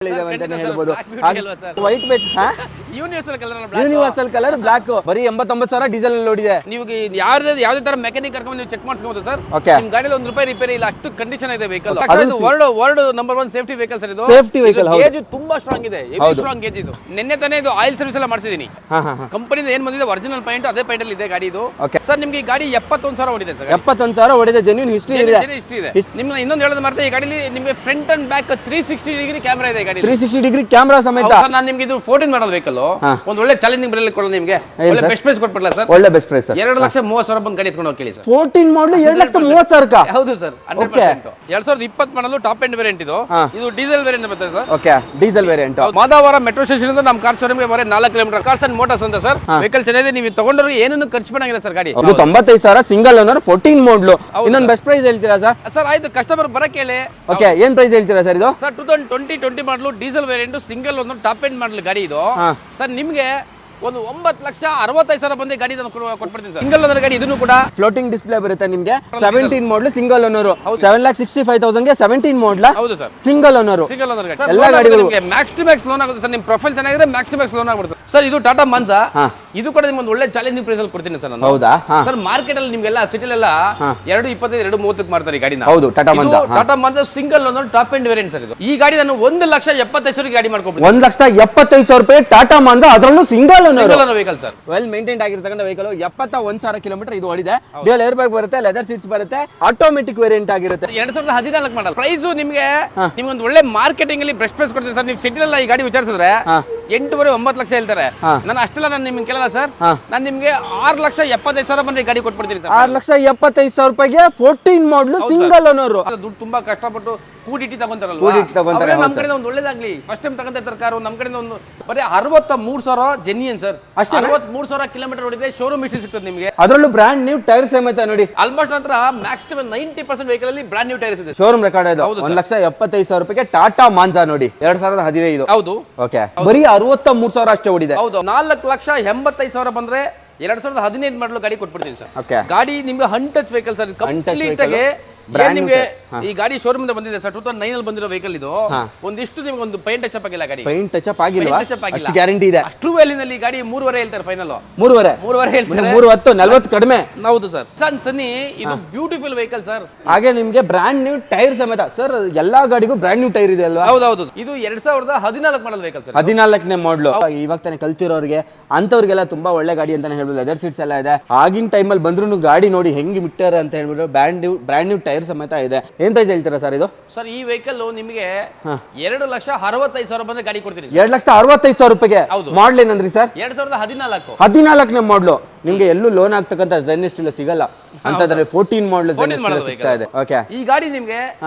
ಹೇಳ್ಬೋದು. ವೈಟ್ ಬೇಕು, universal colour black, ಬರೀ 89,000 ಡೀಸೆಲ್ ಓಡಿದೆ. ನೀವು ಯಾವ್ದೇ ತರ ಮೆಕ್ಯಾನಿಕ್ ಕರ್ಕೊಂಡು ನೀವು ಚೆಕ್ ಮಾಡ್ಸ್ಕೊಬಹುದು ಸರ್. ನಿಮ್ ಗಾಡಿಯಲ್ಲಿ ₹1 ರಿಪೇರಿ ಇಲ್ಲ, ಅಷ್ಟು ಕಂಡೀಷನ್ ಇದೆ vehicle. World number 1 safety vehicle sir ಇದು. ಸೇಫ್ಟಿ ವೆಹಿಕಲ್, ಗೇಜ್ ತುಂಬಾ ಸ್ಟ್ರಾಂಗ್ ಇದೆ, ಹೆವಿ ಸ್ಟ್ರಾಂಗ್ ಗೇಜ್ ಇದು. ನಿನ್ನೆ ತಾನೇ ಇದು ಆಯಿಲ್ ಸರ್ವಿಸ್ ಎಲ್ಲ ಮಾಡಿಸಿದೀನಿ. ಕಂಪನಿಯಿಂದ ಏನ್ ಬಂದಿದೆ ಒರಿಜಿನಲ್ ಪಾಯಿಂಟ್ ಅದೇ ಪಾಯಿಂಟ್ ಅಲ್ಲಿ ಇದೆ ಗಾಡಿ ಇದು. ಸರ್ ನಿಮ್ಗೆ ಈ ಗಾಡಿ 71,000 ಓಡಿದೆ ಸರ್. 71,000 ಓಡಿದೆ, ಜೆನ್ಯೂನ್ ಹಿಸ್ಟ್ರಿ ಇದೆ. ನಿಮ್ಗೆ ಇನ್ನೊಂದು ಹೇಳೋದು ಮಾಡ್ತಾ, ಈ ಗಾಡಿಲಿ ನಿಮಗೆ front and back 360 degree camera ಇದೆ ಗಾಡಿ. 360 ಡಿಗ್ರಿ ಕ್ಯಾಮೆರಾ ಸಮೇತ. ನಾನು ನಿಮ್ಗೆ ಇದು 14 ಮಾಡಲ್ ವೆಹಿಕಲ್, ಒಂದು ಒಳ್ಳೆ ಚಾಲೆಂಜಿಂಗ್ ಬರಲಿ ಕೊಡೋದು ನಿಮ್ಗೆ. ಒಳ್ಳೆ ಬೆಸ್ಟ್ ಪ್ರೈಸ್ ಕೊಟ್ಬಿಡಲ್ಲ ಸರ್. ಒಳ್ಳೆ ಬೆಸ್ಟ್ ಪ್ರೈಸ್, 2,30,000 ಬಂದು ಗಾಡಿ ಎತ್ಕೊಂಡು ಹೋಗಿ ಸರ್. 14 ಮಾಡಲು 2,30,000. ಹೌದು ಸರ್, 100%. 2020 ಮಾಡಲು ಟಾಪ್ ಎಂಡ್ ವೇರಿಯಂಟ್ ಇದು. ಇದು ಡೀಸೆಲ್ ವೇರಿಯಂಟ್ ಬರ್ತದೆ sir. Okay, diesel variant. Madavara metro station ಇಂದ ನಮ್ಮ ಕಾರ್ ಶೋರೂಮ್ ಗೆ ಬರೀ 4 ಕಿಲೋಮೀಟರ್. ಕಾರ್ಸ್ ಅಂಡ್ ಮೋಟರ್ಸ್ ಅಂತ ಸರ್. ವೆಹಿಕಲ್ ಚೆನ್ನಾಗಿದೆ, ನೀವು ತಗೊಂಡ್ರೆ ಏನನ್ನು ಖರ್ಚು ಮಾಡಂಗಿಲ್ಲ ಸರ್. ಗಾಡಿ 95,000 ಸಿಂಗಲ್ ಓನರ್, 14 ಮಾಡಲು. ಇನ್ನೊಂದು ಬೆಸ್ಟ್ ಪ್ರೈಸ್ ಹೇಳ್ತೀರಾ ಸರ್? ಸರ್ ಆಯ್ತು, ಕಸ್ಟಮರ್ ಬರಕ್ಕೆ ಹೇಳಿ. ಓಕೆ, ಏನ್ ಪ್ರೈಸ್ ಹೇಳ್ತೀರಾ ಸರ್ ಇದು? ಸರ್ 2020 ಮಾಡಲು diesel variant single owner top end ಮಾಡಲು ಗಾಡಿ ಇದು. ಸರ್ ನಿಮ್ಗೆ ಒಂದು 9,65,000 ಬಂದು ಗಾಡಿ ಕೊಟ್ಬಿಡ್ತೀನಿ ಸರ್. ಸಿಂಗಲ್ ಓನರ್ ಗಾಡಿ. ಇದನ್ನು ಕೂಡ ಫ್ಲೋಟಿಂಗ್ ಡಿಸ್ಪ್ಲೇ ಬರುತ್ತೆ ನಿಮಗೆ. 17 ಮಾಡಲು ಸಿಂಗಲ್ ಓನರ್, 7,65,000 ಗೆ 17 ಮಾಡಲ್. ಹೌದು sir, single owner. Single owner ಗಾಡಿ. ಎಲ್ಲ ಗಾಡಿಗಳು ಮ್ಯಾಕ್ಸ್ ಟು ಮ್ಯಾಕ್ಸ್ ಲೋನ್ ಆಗುತ್ತೆ ಸರ್. ನಿಮ್ಮ ಪ್ರೊಫೈಲ್ ಚೆನ್ನಾಗಿದ್ರೆ ಮ್ಯಾಕ್ಸ್ ಟು ಮ್ಯಾಕ್ಸ್ ಲೋನ್ ಆಗುತ್ತೆ ಸರ್. ಇದು ಟಾಟಾ ಮಾನ್ಸಾ. ಇದು ಕೂಡ ನಿಮ್ಗೆ ಒಂದು ಒಳ್ಳೆ ಚಾಲೆಂಜಿಂಗ್ ಪ್ರೈಸ್ ಅಲ್ಲಿ ಕೊಡ್ತೀನಿ ಸರ್ ನಾನು. ಹೌದಾ ಸರ್? ಮಾರ್ಕೆಟ್ ಅಲ್ಲಿ ನಿಮ್ಗೆಲ್ಲ ಸಿಟಿಲೆಲ್ಲ 2,25,000 2,30 ಮಾಡ್ತಾರೆ ಈ ಗಾಡಿನ. ಹೌದು, Tata Mansa single owner top end variant sir ಇದು. ಈ ಗಾಡಿ ನಾನು 1,75,000 ಗಾಡಿ ಮಾಡ್ಕೊಡ್ತೀನಿ. 1,75,000 ರೂಪಾಯಿ ಟಾಟಾ ಮಾನ್ಸಾ, ಅದರಲ್ಲೂ single owner vehicle sir. Well maintain ಆಗಿರ್ತಕ್ಕಂಥ ವೆಹಿಕಲ್. 71,000 ಕಿಲೋಮೀಟರ್ ಇದು ಓಡಿದೆ. ಡ್ಯೂಯಲ್ ಏರ್ ಬ್ಯಾಗ್ ಬರುತ್ತೆ, ಲೆದರ್ ಸೀಟ್ಸ್ ಬರುತ್ತೆ, ಆಟೋಮೆಟಿಕ್ ವೇರಿಯಂಟ್ ಆಗಿರುತ್ತೆ. 2014 ಮಾಡಲ್. ಪ್ರೈಸ್ ನಿಮಗೆ ಒಂದು ಒಳ್ಳೆ ಮಾರ್ಕೆಟಿಂಗ್ ಅಲ್ಲಿ ಬೆಸ್ಟ್ ಪ್ರೈಸ್ ಕೊಡ್ತೀನಿ ಸರ್. ನೀವು ಸಿಟಿಲೆಲ್ಲ ಈ ಗಾಡಿ ವಿಚಾರಿಸಿದ್ರೆ 8.9 ಲಕ್ಷ ಹೇಳ್ತಾರೆ. ನಾನು ಅಷ್ಟೆಲ್ಲ ನಾನು ನಿಮ್ಗೆ ಕೇಳಲ್ಲ ಸರ್. ನಾನು ನಿಮ್ಗೆ 6,75,000 ಬಂದ್ರೆ ಗಾಡಿ ಕೊಟ್ಬಿಡ್ತೀನಿ ಸರ್. 6,75,000 ರೂಪಾಯಿಗೆ 14 ಮಾಡಲು ಸಿಂಗಲ್ ಓನರ್. ದುಡ್ಡು ತುಂಬಾ ಕಷ್ಟಪಟ್ಟು ಕೂಡಿಟಿ ತಗೊಂತಾರಲ್ಲ, ನಮ್ಮ ಕಡೆಯಿಂದ ಒಂದು ಒಳ್ಳೇದಾಗ್ಲಿ. ಫಸ್ಟ್ ಟೈಮ್ ತಗೊಂತ ಇರ್ತಾರೆ ಕಾರು, ನಮ್ಮ ಕಡೆಯಿಂದ ಒಂದು ಬರೀ 63,000 ಜೆನ್ಯೂನ್ ಸರ್. 63,000 ಕಿಲೋಮೀಟರ್ ಓಡಿದ್ರೆ ಶೋರೂಮ್ ಹಿಸ್ಟ್ರಿ ಸಿಗ್ತದೆ ನಿಮಗೆ. ಅದರಲ್ಲೂ ಬ್ರಾಂಡ್ ನ್ಯೂ ಟೈರ್ ಸಮೇತ ನೋಡಿ. ಆಲ್ಮೋಸ್ಟ್ ನಂತರ ಮ್ಯಾಕ್ಸಿಮಮ್ 90% ವೆಹಿಕಲ್ ಅಲ್ಲಿ ಬ್ರಾಂಡ್ ನ್ಯೂ ಟೈರ್ಸ್ ಇದೆ. ಶೋರೂಮ್ ರೆಕಾರ್ಡ್ ಇದೆ. 1,75,000 ರೂಪಾಯಿಗೆ ಟಾಟಾ ಮಾನ್ಸಾ ನೋಡಿ, 2015. ಹೌದು. ಓಕೆ, ಬರೀ 63,000 ಅಷ್ಟೇ ಓಡಿದೆ. ಹೌದು, 4,80,000 ಬಂದ್ರೆ 2015 ಮಾಡಲು ಗಾಡಿ ಕೊಟ್ಬಿಡ್ತೀನಿ ಸರ್. ಗಾಡಿ ನಿಮ್ಗೆ ಅನ್ಟಚ್ ವೆಹಿಕಲ್ ಸರ್. ಕಂಪ್ಲೀಟ್ ಆಗಿ ನಿಮ್ಗೆ ಈ ಗಾಡಿ ಶೋರೂಮ್ ಇಂದ ಬಂದಿದೆ ಸರ್. 2009 ಅಲ್ಲಿ ಬಂದಿರೋ ವೆಹಿಕಲ್ ಇದು. ಒಂದಿಷ್ಟು ನಿಮ್ಗೆ ಒಂದು ಪೇಂಟ್ ಟಚ್ ಅಪ್ ಆಗಿಲ್ಲ ಗಾಡಿ. ಪೇಂಟ್ ಟಚ್ ಅಪ್ ಆಗಿಲ್ಲ, ಅಷ್ಟು ಗ್ಯಾರಂಟಿ ಇದೆ. ಅಷ್ಟು ವ್ಯಾಲಿನಲ್ಲಿ ಗಾಡಿ 3.5 ಹೇಳ್ತಾರೆ ಫೈನಲ್. 3.5 ಹೇಳ್ತಾರೆ. 3.10 40 ಕಡಿಮೆ. ಹೌದು ಸರ್. ಸನ್ನಿ ಇದು ಬ್ಯೂಟಿಫುಲ್ ವೆಹಿಕಲ್ ಸರ್. ಹಾಗೆ ನಿಮ್ಗೆ ಬ್ರಾಂಡ್ ನ್ಯೂ ಟೈರ್ ಸಮೇತ ಸರ್. ಎಲ್ಲಾ ಗಾಡಿಗೂ ಬ್ರಾಂಡ್ ನ್ಯೂ ಟೈರ್ ಇದೆ ಅಲ್ವಾ? ಹೌದೌದು. ಇದು 2014 ಮಾಡಲ್ ವೆಹಿಕಲ್ ಸರ್. 14ನೇ ಮಾಡಲು. ಇವಾಗ ತಾನೇ ಕಲ್ತಿರೋರಿಗೆ ಅಂತವ್ರಿಗೆಲ್ಲ ತುಂಬಾ ಒಳ್ಳೆ ಗಾಡಿ ಅಂತಾನೆ ಹೇಳ್ಬೋದು. ಲೆದರ್ ಸೀಟ್ಸ್ ಎಲ್ಲ ಇದೆ. ಆಗಿನ ಟೈಮಲ್ಲಿ ಬಂದ್ರು ಗಾಡಿ ನೋಡಿ ಹೆಂಗ್ ಬಿಟ್ಟಾರ ಅಂತ ಹೇಳ್ಬಿಟ್ಟು ಬ್ರಾಂಡ್ ನ್ಯೂ ಟೈರ್ ಸಮೇತ ಇದೆ. ಏನ್ ಪ್ರೈಸ್ ಹೇಳ್ತೀರಾ ಸರ್ ಇದು? ಸರ್ ಈ ವೆಹಿಕಲ್ ನಿಮಗೆ 2,65,000 ಬಂದ್ರೆ ಗಾಡಿ ಕೊಡ್ತೀರಿ. 2,65,000 ರೂಪಾಯಿಗೆ. ಮಾಡಲ್ ಏನಂದ್ರಿ ಸರ್? 2014ನೇ ಮಾಡಲು. ನಿಮ್ಗೆ ಎಲ್ಲೂ ಲೋನ್ ಆಗ್ತಕ್ಕಂಥ ಜರ್ನಿಸ್ಟ್ ಸಿಗಲ್ಲ ಅಂತಂದ್ರೆ 14 ಮಾಡಲ್ ಸಿಗ್ತಾ ಇದೆ. ಓಕೆ, ಈ ಗಾಡಿ ನಿಮ್ಗೆ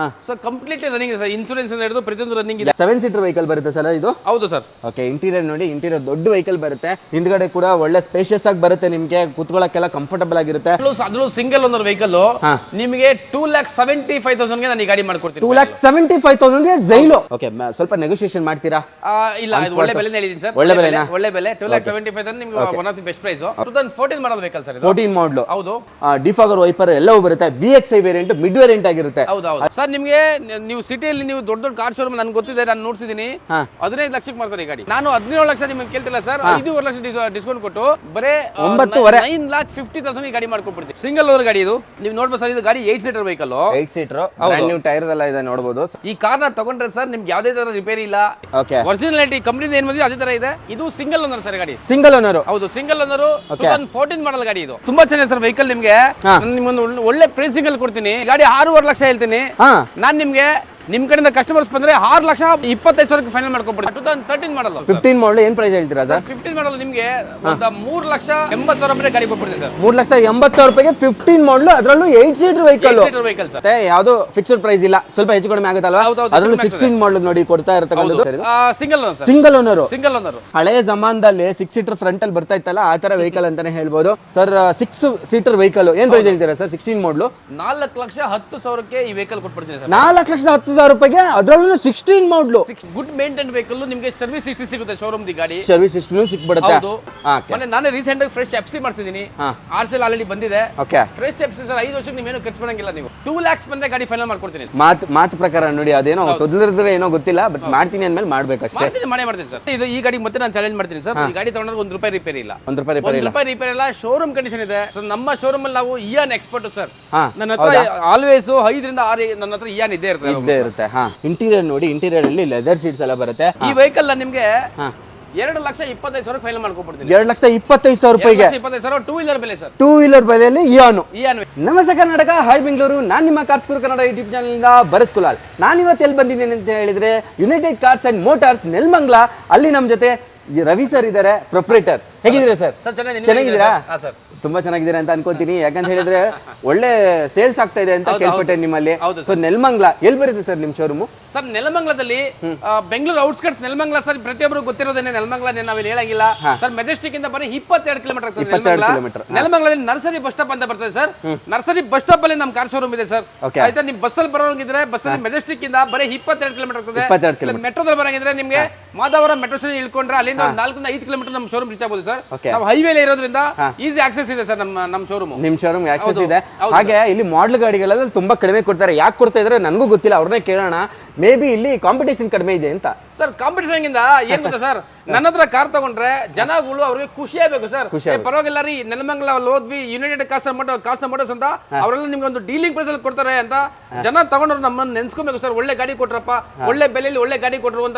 ಸರ್ ಕಂಪ್ಲೀಟ್ಲಿ ರನ್ನಿಂಗ್ ಇದೆ ಸರ್. ಇನ್ಶೂರೆನ್ಸ್ ಹಿಡಿದು ಪ್ರತಿಯೊಂದು ರನ್ನಿಂಗ್ ಇದೆ. 7 ಸೀಟರ್ ವೆಹಿಕಲ್ ಬರುತ್ತೆ ಸರ್ ಇದು. ಹೌದು ಸರ್. ಓಕೆ, ಇಂಟೀರಿಯರ್ ನೋಡಿ, ಇಂಟೀರಿಯರ್ ದೊಡ್ಡ ವೆಹಿಕಲ್ ಬರುತ್ತೆ. ಹಿಂದ್ಗಡೆ ಕೂಡ ಒಳ್ಳೆ ಸ್ಪೇಷಿಯಸ್ ಆಗಿ ಬರುತ್ತೆ. ನಿಮ್ಗೆ ಕೂತ್ಕೊಳ್ಳೋಕೆಲ್ಲ ಕಂಫರ್ಟಬಲ್ ಆಗಿರುತ್ತೆ. ಅದು ಸಿಂಗಲ್ ಓನರ್ ವೆಹಿಕಲ್ ನಿಮಗೆ 2,75,000 ಗೆ ನಾನು ಈ ಗಾಡಿ ಮಾಡ್ಕೊಡ್ತೀನಿ. 2,75,000 ಗೆ ಜೈಲು. ಓಕೆ, ಸ್ವಲ್ಪ ನೆಗೋಷಿಯೇಷನ್ ಮಾಡ್ತೀರಾ? ಇಲ್ಲ, ಒಳ್ಳೆ ಬೆಲೆ ಹೇಳಿದೀನಿ ಸರ್. ಒಳ್ಳೆ ಬೆಲೆ 2,75,000 ನಿಮ್ಗೆ one of the best price. 2014 model vehicle sir. 14 model. ಹೌದು. ಡಿಫಾಗರ್ ವೈಪರ್ ಎಲ್ಲವೂ ಬರುತ್ತೆ. VXI ವೇರಿಯಂಟ್, ಮಿಡ್ ವೇರಿಯಂಟ್ ಆಗಿರುತ್ತೆ. ಹೌದು ಸರ್. ನಿಮಗೆ ನೀವು ಸಿಟಿಯಲ್ಲಿ ನೀವು ದೊಡ್ಡ ಕಾರ್ ಶೋರೂಮ್ ನನ್ಗೆ ಗೊತ್ತಿದೆ, ನಾನು ನೋಡ್ಸಿದೀನಿ. 15 ಲಕ್ಷಕ್ಕೆ ಮಾಡ್ತಾರೆ ಈ ಗಾಡಿ. ನಾನು 17 ಲಕ್ಷ ನಿಮ್ಗೆ ಕೇಳ್ತಿಲ್ಲ ಸರ್. 5.5 ಲಕ್ಷ ಡಿಸ್ಕೌಂಟ್ ಕೊಟ್ಟು ಬರೇ 9,50,000 ಈ ಗಾಡಿ ಮಾಡ್ಕೊಡ್ಬಿಡ್ತೀವಿ. ಸಿಂಗಲ್ ಓನರ್ ಗಾಡಿ ಇದು. ನೀವು ನೋಡ್ಬೋದು ಸರ್, ಇದು ಗಾಡಿ 8 seater vehicle. 8 seater new tyre ಎಲ್ಲ ಇದೆ ನೋಡಬಹುದು. ಈ ಕಾರ್ನ ತಗೊಂಡ್ರೆ ಸರ್ ನಿಮ್ಗೆ ಯಾವುದೇ ತರ ರಿಪೇರಿ ಇಲ್ಲ. ಓಕೆ, ಒರಿಜಿನಾಲಿಟಿ ಕಂಪನಿ ಏನ್ ಬಂದಿದೆ ಅದೇ ತರ ಇದೆ. ಇದು ಸಿಂಗಲ್ ಓನರ್ ಸರ್ ಗಾಡಿ. Single owner. ಹೌದು, ಸಿಂಗಲ್ ಓನರ್. 2014 ಮಾಡಲ್ ಗಾಡಿ ಇದು. ತುಂಬಾ ಚೆನ್ನಾಗಿದೆ ಸರ್ ವೆಹಿಕಲ್. ನಿಮ್ಗೆ ನಿಮ್ಗೊಂದು ಒಳ್ಳೆ ಪ್ರೈಸಿಂಗ್ ಅಲ್ಲಿ ಕೊಡ್ತೀನಿ. ಗಾಡಿ 6.5 ಲಕ್ಷ ಹೇಳ್ತೀನಿ. ನಾನ್ ನಿಮ್ಗೆ ನಿಮ್ ಕಡೆಯಿಂದ ಕಸ್ಟಮರ್ಸ್ ಬಂದ್ರೆ 6,25,000 ಫೈನಲ್ ಮಾಡ್ಕೊಡ್ತೀನಿ. 2013 ಮಾಡಲ್. 15 ಮಾಡಲ್ ಏನ್ ಪ್ರೈಸ್ ಹೇಳ್ತೀರಾ ಸರ್? 15 ಮಾಡಲ್ ನಿಮ್ಗೆ 3,80,000 ರೂಪಾಯಿ ಗಾಡಿ ಕೊಡ್ಬಿಡ್ತೀನಿ ಸರ್. 3,80,000 ರೂಪಾಯಿಗೆ 15 ಮಾಡಲ್, ಅದರಲ್ಲೂ 8 ಸೀಟರ್ ವೆಹಿಕಲ್. ಸರ್ ಯಾವುದು ಫಿಕ್ಸ್ಡ್ ಪ್ರೈಸ್ ಇಲ್ಲ, ಸ್ವಲ್ಪ ಹೆಚ್ಚು ಕಡಿಮೆ ಆಗುತ್ತಲ್ವಾ? ಅದರಲ್ಲೂ 16 ಮಾಡಲ್ ನೋಡಿ ಕೊಡ್ತಾ ಇರತಕ್ಕಂಥದ್ದು. Single owner. Single owner. ಹಳೆಯ ಜಮಾನದಲ್ಲಿ 6 ಸೀಟರ್ ಫ್ರಂಟ್ ಅಲ್ಲಿ ಬರ್ತಾ ಇತ್ತಲ್ಲ, ಆ ತರ ವೆಹಿಕಲ್ ಅಂತಾನೆ ಹೇಳ್ಬೋದು ಸರ್. 6 ಸೀಟರ್ ವೆಹಿಕಲ್ ಏನ್ ಪ್ರೈಸ್ ಹೇಳ್ತೀರಾ ಸರ್? 16 ಮಾಡಲ್ 4,10,000 ಈ ವೆಹಿಕಲ್ ಕೊಟ್ಬಿಡ್ತೀನಿ ಸರ್. 4,10,000 10,000 ರೂಪಾಯಿಗೆ ಅದರಲ್ಲೂ 16 ಮಾಡಲು ಗುಡ್ ಮೇಂಟೈನ್ ವೆಹಿಕಲ್ ನಿಮಗೆ ಸರ್ವಿಸ್ ಹಿಸ್ಟ್ರಿ ಸಿಗುತ್ತೆ ಶೋರೂಮ್ ದಿ ಗಾಡಿ. ಸರ್ವಿಸ್ ಹಿಸ್ಟ್ರಿನೂ ಸಿಕ್ಬಿಡುತ್ತೆ. ಹೌದು. ಮೊನ್ನೆ ನಾನೇ ರೀಸೆಂಟ್ ಆಗಿ ಫ್ರೆಶ್ ಎಫ್ಸಿ ಮಾಡಿಸಿದೀನಿ. ಆರ್ಸೆಲ್ ಆಲ್ರೆಡಿ ಬಂದಿದೆ. ಓಕೆ. ಫ್ರೆಶ್ ಎಫ್ಸಿ ಸರ್ 5 ವರ್ಷಕ್ಕೆ ನೀವೇನು ಖರ್ಚು ಮಾಡಂಗಿಲ್ಲ. ನೀವು 2 lakhs ಬಂದ್ರೆ ಗಾಡಿ ಫೈನಲ್ ಮಾಡ್ಕೊಡ್ತೀನಿ. ಮಾತು ಪ್ರಕಾರ ನೋಡಿ, ಅದೇನೋ ತೊದಲಿದ್ರೆ ಏನೋ ಗೊತ್ತಿಲ್ಲ, ಬಟ್ ಮಾಡ್ತೀನಿ ಅಂದ್ಮೇಲೆ ಮಾಡ್ಬೇಕಷ್ಟೇ. ಮಾಡ್ತೀನಿ ಸರ್. ಇದು ಈ ಗಾಡಿ ಮತ್ತೆ ನಾನು ಚಾಲೆಂಜ್ ಮಾಡ್ತೀನಿ ಸರ್. ಈ ಗಾಡಿ ತಗೊಂಡ್ರೆ ₹1 ರಿಪೇರಿ ಇಲ್ಲ. ₹1 ರಿಪೇರಿ ಇಲ್ಲ. ಶೋರೂಮ್ ಕಂಡೀಷನ್ ಇದೆ. ನಮ್ಮ ಶೋರೂಮ್ ಅಲ್ಲಿ ನಾವು ಇಯಾನ್ ಎಕ್ಸ್ಪರ್ಟ್ ಸರ್. ನನ್ನ ಹತ್ರ ಆಲ್ವೇಸ್ 5 ರಿಂದ 6 ನನ್ನ ಹತ್ರ ಇಯಾನ್ ಇದ್ದೇ ಇರುತ್ತೆ. ಇಂಟೀರಿಯರ್ ನೋಡಿ, ಇಂಟೀರಿಯರ್ ಅಲ್ಲಿ ಲೆದರ್ ಸೀಟ್ಸ್ ಎಲ್ಲ ಬರುತ್ತೆ. ಈ ವೆಹಿಕಲ್ ನಿಮ್ಗೆ 2,25,000 ಫೈನಲ್ ಮಾಡ್ಕೊಡ್ತೀನಿ. 2,25,000 ರೂಪಾಯಿಗೆ 2,25,000 ಟೂ ವೀಲರ್ ಬೆಲೆ ಸರ್. ಟೂ ವೀಲರ್ ಬೆಲೆಯಲ್ಲಿ ಇಯಾನ್. ನಮಸ್ತೆ ಕರ್ನಾಟಕ, ಹಾಯ್ ಬೆಂಗಳೂರು. ನಾನು ನಿಮ್ಮ ಕಾರ್ಸ್ ಗುರು ಕನ್ನಡ ಯೂಟ್ಯೂಬ್ ಚಾನಲ್ ಇಂದ ಭರತ್ ಕುಲಾಲ್. ನಾನು ಇವತ್ತು ಎಲ್ಲಿ ಬಂದಿದ್ದೀನಿ ಅಂತ ಹೇಳಿದ್ರೆ United Cars and motors Nelamangala. ಅಲ್ಲಿ ನಮ್ಮ ಜೊತೆ ರವಿ ಸರ್ ಇದ್ದಾರೆ, ಪ್ರೊಪ್ರೈಟರ್. ಹೇಗಿದ್ದೀರಾ ಸರ್? ಚೆನ್ನಾಗಿದ್ದೀರಾ? ತುಂಬಾ ಚೆನ್ನಾಗಿದ್ದೀರಾ ಅಂತ ಅನ್ಕೋತೀನಿ. ಯಾಕಂತ ಹೇಳಿದ್ರೆ ಒಳ್ಳೆ ಸೇಲ್ಸ್ ಆಗ್ತಾ ಇದೆ ಅಂತ ಕೇಳ್ಪಟ್ಟೆ ನಿಮ್ಮಲ್ಲಿ. ಸೊ ನೆಲಮಂಗಲ ಎಲ್ಲಿ ಬರುತ್ತೆ ಸರ್ ನಿಮ್ ಶೋರೂಮ್? ಸರ್ ನೆಲಮಂಗಲದಲ್ಲಿ ಬೆಂಗಳೂರು ಔಟ್ಸ್ಕರ್ಟ್ಸ್ ನೆಲಮಂಗಲ ಸರ್. ಪ್ರತಿಯೊಬ್ಬರು ಗೊತ್ತಿರೋದೇನೆ ನೆಲಮಂಗಲ, ನಾವೇನು ಹೇಳಂಗಿಲ್ಲ ಸರ್. ಮೆಜೆಸ್ಟಿಕ್ ಇಂದ ಬರೀ 22 ಕಿಲೋಮೀಟರ್ ಆಗ್ತದೆ. ನೆಲಮಂಗಲದಲ್ಲಿ ನರ್ಸರಿ ಬಸ್ ಸ್ಟಾಪ್ ಅಂತ ಬರ್ತದೆ ಸರ್. ನರ್ಸರಿ ಬಸ್ ಸ್ಟಾಪ್ ಅಲ್ಲಿ ನಮ್ಮ ಕಾರ್ ಶೋರೂಮ್ ಇದೆ ಸರ್. ಆಯ್ತಾ, ನಿಮ್ ಬಸ್ ಅಲ್ಲಿ ಬರೋಂಗಿದ್ರೆ ಬಸ್ ಅಲ್ಲಿ ಮೆಜೆಸ್ಟಿಕ್ ಇಂದ ಬರೀ 22 ಕಿಲೋಮೀಟರ್ ಆಗ್ತದೆ. ಮೆಟ್ರೋದಲ್ಲಿ ಬರೋಂಗಿದ್ರೆ ನಿಮ್ಗೆ ಮಾಧವರ ಮೆಟ್ರೋ ಸ್ಟೇಷನ್ ಇಳ್ಕೊಂಡ್ರೆ ಅಲ್ಲಿಂದ 4 ರಿಂದ 5 ಕಿಲೋಮೀಟರ್ ನಮ್ಮ ಶೋರೂಮ್ ರೀಚ್ ಆಗ್ಬೋದು ಸರ್. ನಾವು ಹೈವೇಲಿ ಇರೋದ್ರಿಂದ ಈಸಿ ಆಕ್ಸೆಸ್ ಇದೆ ಸರ್ ನಮ್ಮ ಶೋರೂಮ್. ನಿಮ್ ಶೋರೂಮ್ ಆಕ್ಸೆಸ್ ಇದೆ. ಹಾಗೆ ಇಲ್ಲಿ ಮಾಡಲ್ ಗಾಡಿಗಳೆಲ್ಲ ತುಂಬಾ ಕಡಿಮೆ ಕೊಡ್ತಾರೆ. ಯಾಕೆ ಕೊಡ್ತಾ ಇದ್ರೆ ನನಗೂ ಗೊತ್ತಿಲ್ಲ, ಅವ್ರನ್ನೇ ಕೇಳೋಣ. ಮೇ ಬಿ ಇಲ್ಲಿ ಕಾಂಪಿಟೇಷನ್ ಕಡಿಮೆ ಇದೆ ಅಂತ. ಸರ್ ಕಾಂಪಿಟೇಷನ್ ಇಂದ ಏನ್ ಗೊತ್ತಾ ಸರ್, ನನ್ನ ಹತ್ರ ಕಾರ್ ತಗೊಂಡ್ರೆ ಜನಗಳು ಅವ್ರಿಗೆ ಖುಷಿ ಆಗ್ಬೇಕು ಸರ್. ಪರವಾಗಿಲ್ಲ ರೀ, ನೆಲಮಂಗಲ ಹೋದ್ವಿ, ಯುನೈಟೆಡ್ ಕಾರ್ಸ್ ಮೋಟರ್ಸ್ ಅಂತ ಅವರೆಲ್ಲ ನಿಮ್ಗೆ ಒಂದು ಡೀಲಿಂಗ್ ಪ್ರೈಸ್ ಅಲ್ಲಿ ಕೊಡ್ತಾರೆ ಅಂತ ಜನ ತಗೊಂಡ್ರು ನಮ್ಮನ್ನ ನೆನ್ಸ್ಕೊಬೇಕು ಸರ್. ಒಳ್ಳೆ ಗಾಡಿ ಕೊಟ್ರಪ್ಪ, ಒಳ್ಳೆ ಬೆಲೆಯಲ್ಲಿ ಒಳ್ಳೆ ಗಾಡಿ ಕೊಟ್ರು ಅಂತ